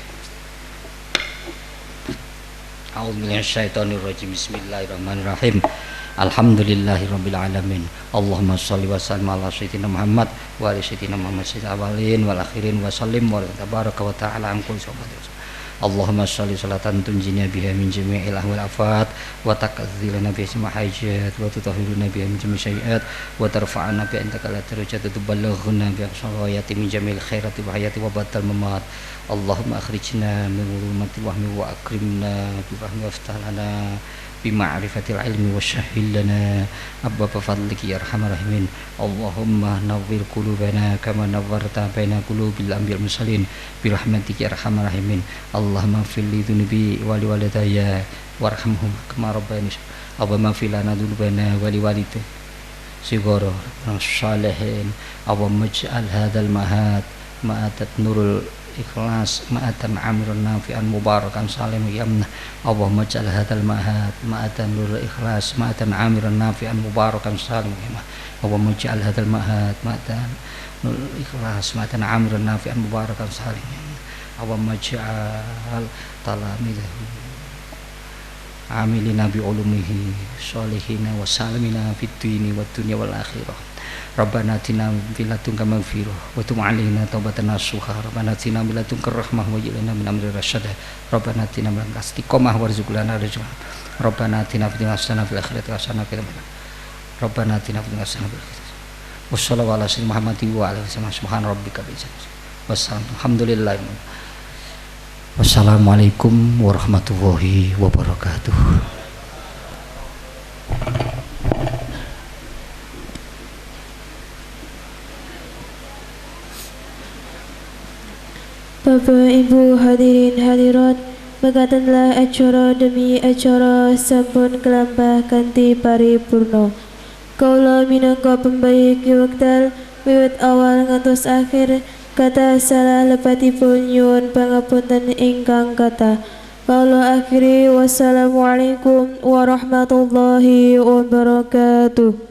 A'udzubillahiminasyaitonirrajim. Bismillahirrahmanirrahim. Alhamdulillahirabbil alamin. Allahumma shalli wa sallim ala sayyidina Muhammad wa ali sayyidina Muhammad sayyidil awwalin wal akhirin wa sallim wa tabaraka wa ta'ala an kulli syai'in. Allahumma shalli salatan tunjina biha min jami'il ahwal afat wa takadzilana biha isma hajat wa tutahhiruna biha min jami'i syai'at wa tarfa'ana bi antaka la tarjatu tuballaghuna bi aqsawayati min jami'il khairati wa hayati wa batal mamat. Allahumma akhrijna min dhulumatil wahmi wa akrimna bi fahmi waftalana bima'rifatil ilmi wa syahhil lana abwaba fadlika ya arhamar rahimin. Allahumma nawwir qulubana kama nawwarta baina qulubil anbiya'i wal mursalin birahmatika ya arhamar rahimin. Allahumma fil li dhunubi wa li walidayya warhamhum kama rabbayani Allahumma fil lana dhunubana wa li walidayya sigara salihin. Allahumma ij'al hadzal mahad ma'atat nurul ikhlas ma'atan amirun nafi'an mubarakan salim yamna. Allahumma ja'al hadzal ma'ad ma'atan nurul ikhlas ma'atan amirun nafi'an mubarakan salim yamna. Allahumma ja'al hadzal ma'ad ma'atan nurul ikhlas ma'atan amirun nafi'an mubarakan salim yamna. Allahumma ja'al talamidahu amilina bi ulumihi sholihina wa salimina fid dini wad dunya wal akhirah. Rabbana atina min ladunka maghfirah wa tub 'alaina taubatan nasuha. Rabbana atina min ladunka rahmah wa hab lana min amrina rasyada. Rabbana atina min ladunka istiqomah warzuq lana rizqan. Rabbana atina fid dunya hasanah wa fil akhirati hasanah wa qina adzabannar. Rabbana atina fid dunya hasanah wa fil akhirati hasanah. Wassallallahu ala sayyidina Muhammadin wa ala alihi wasallam. Subhana rabbika rabbil izzati. Alhamdulillah. Wassalamualaikum warahmatullahi wabarakatuh. Bapak Ibu hadirin hadirat, mekatenlah acara demi acara sampun kelambah kanthi paripurna. Kaula minangka pembaiki wekdal wiwit awal ngantos akhir kata salah lepatipun nyuwun pangapunten ingkang kathah. Kala akhiri wassalamualaikum warahmatullahi wabarakatuh.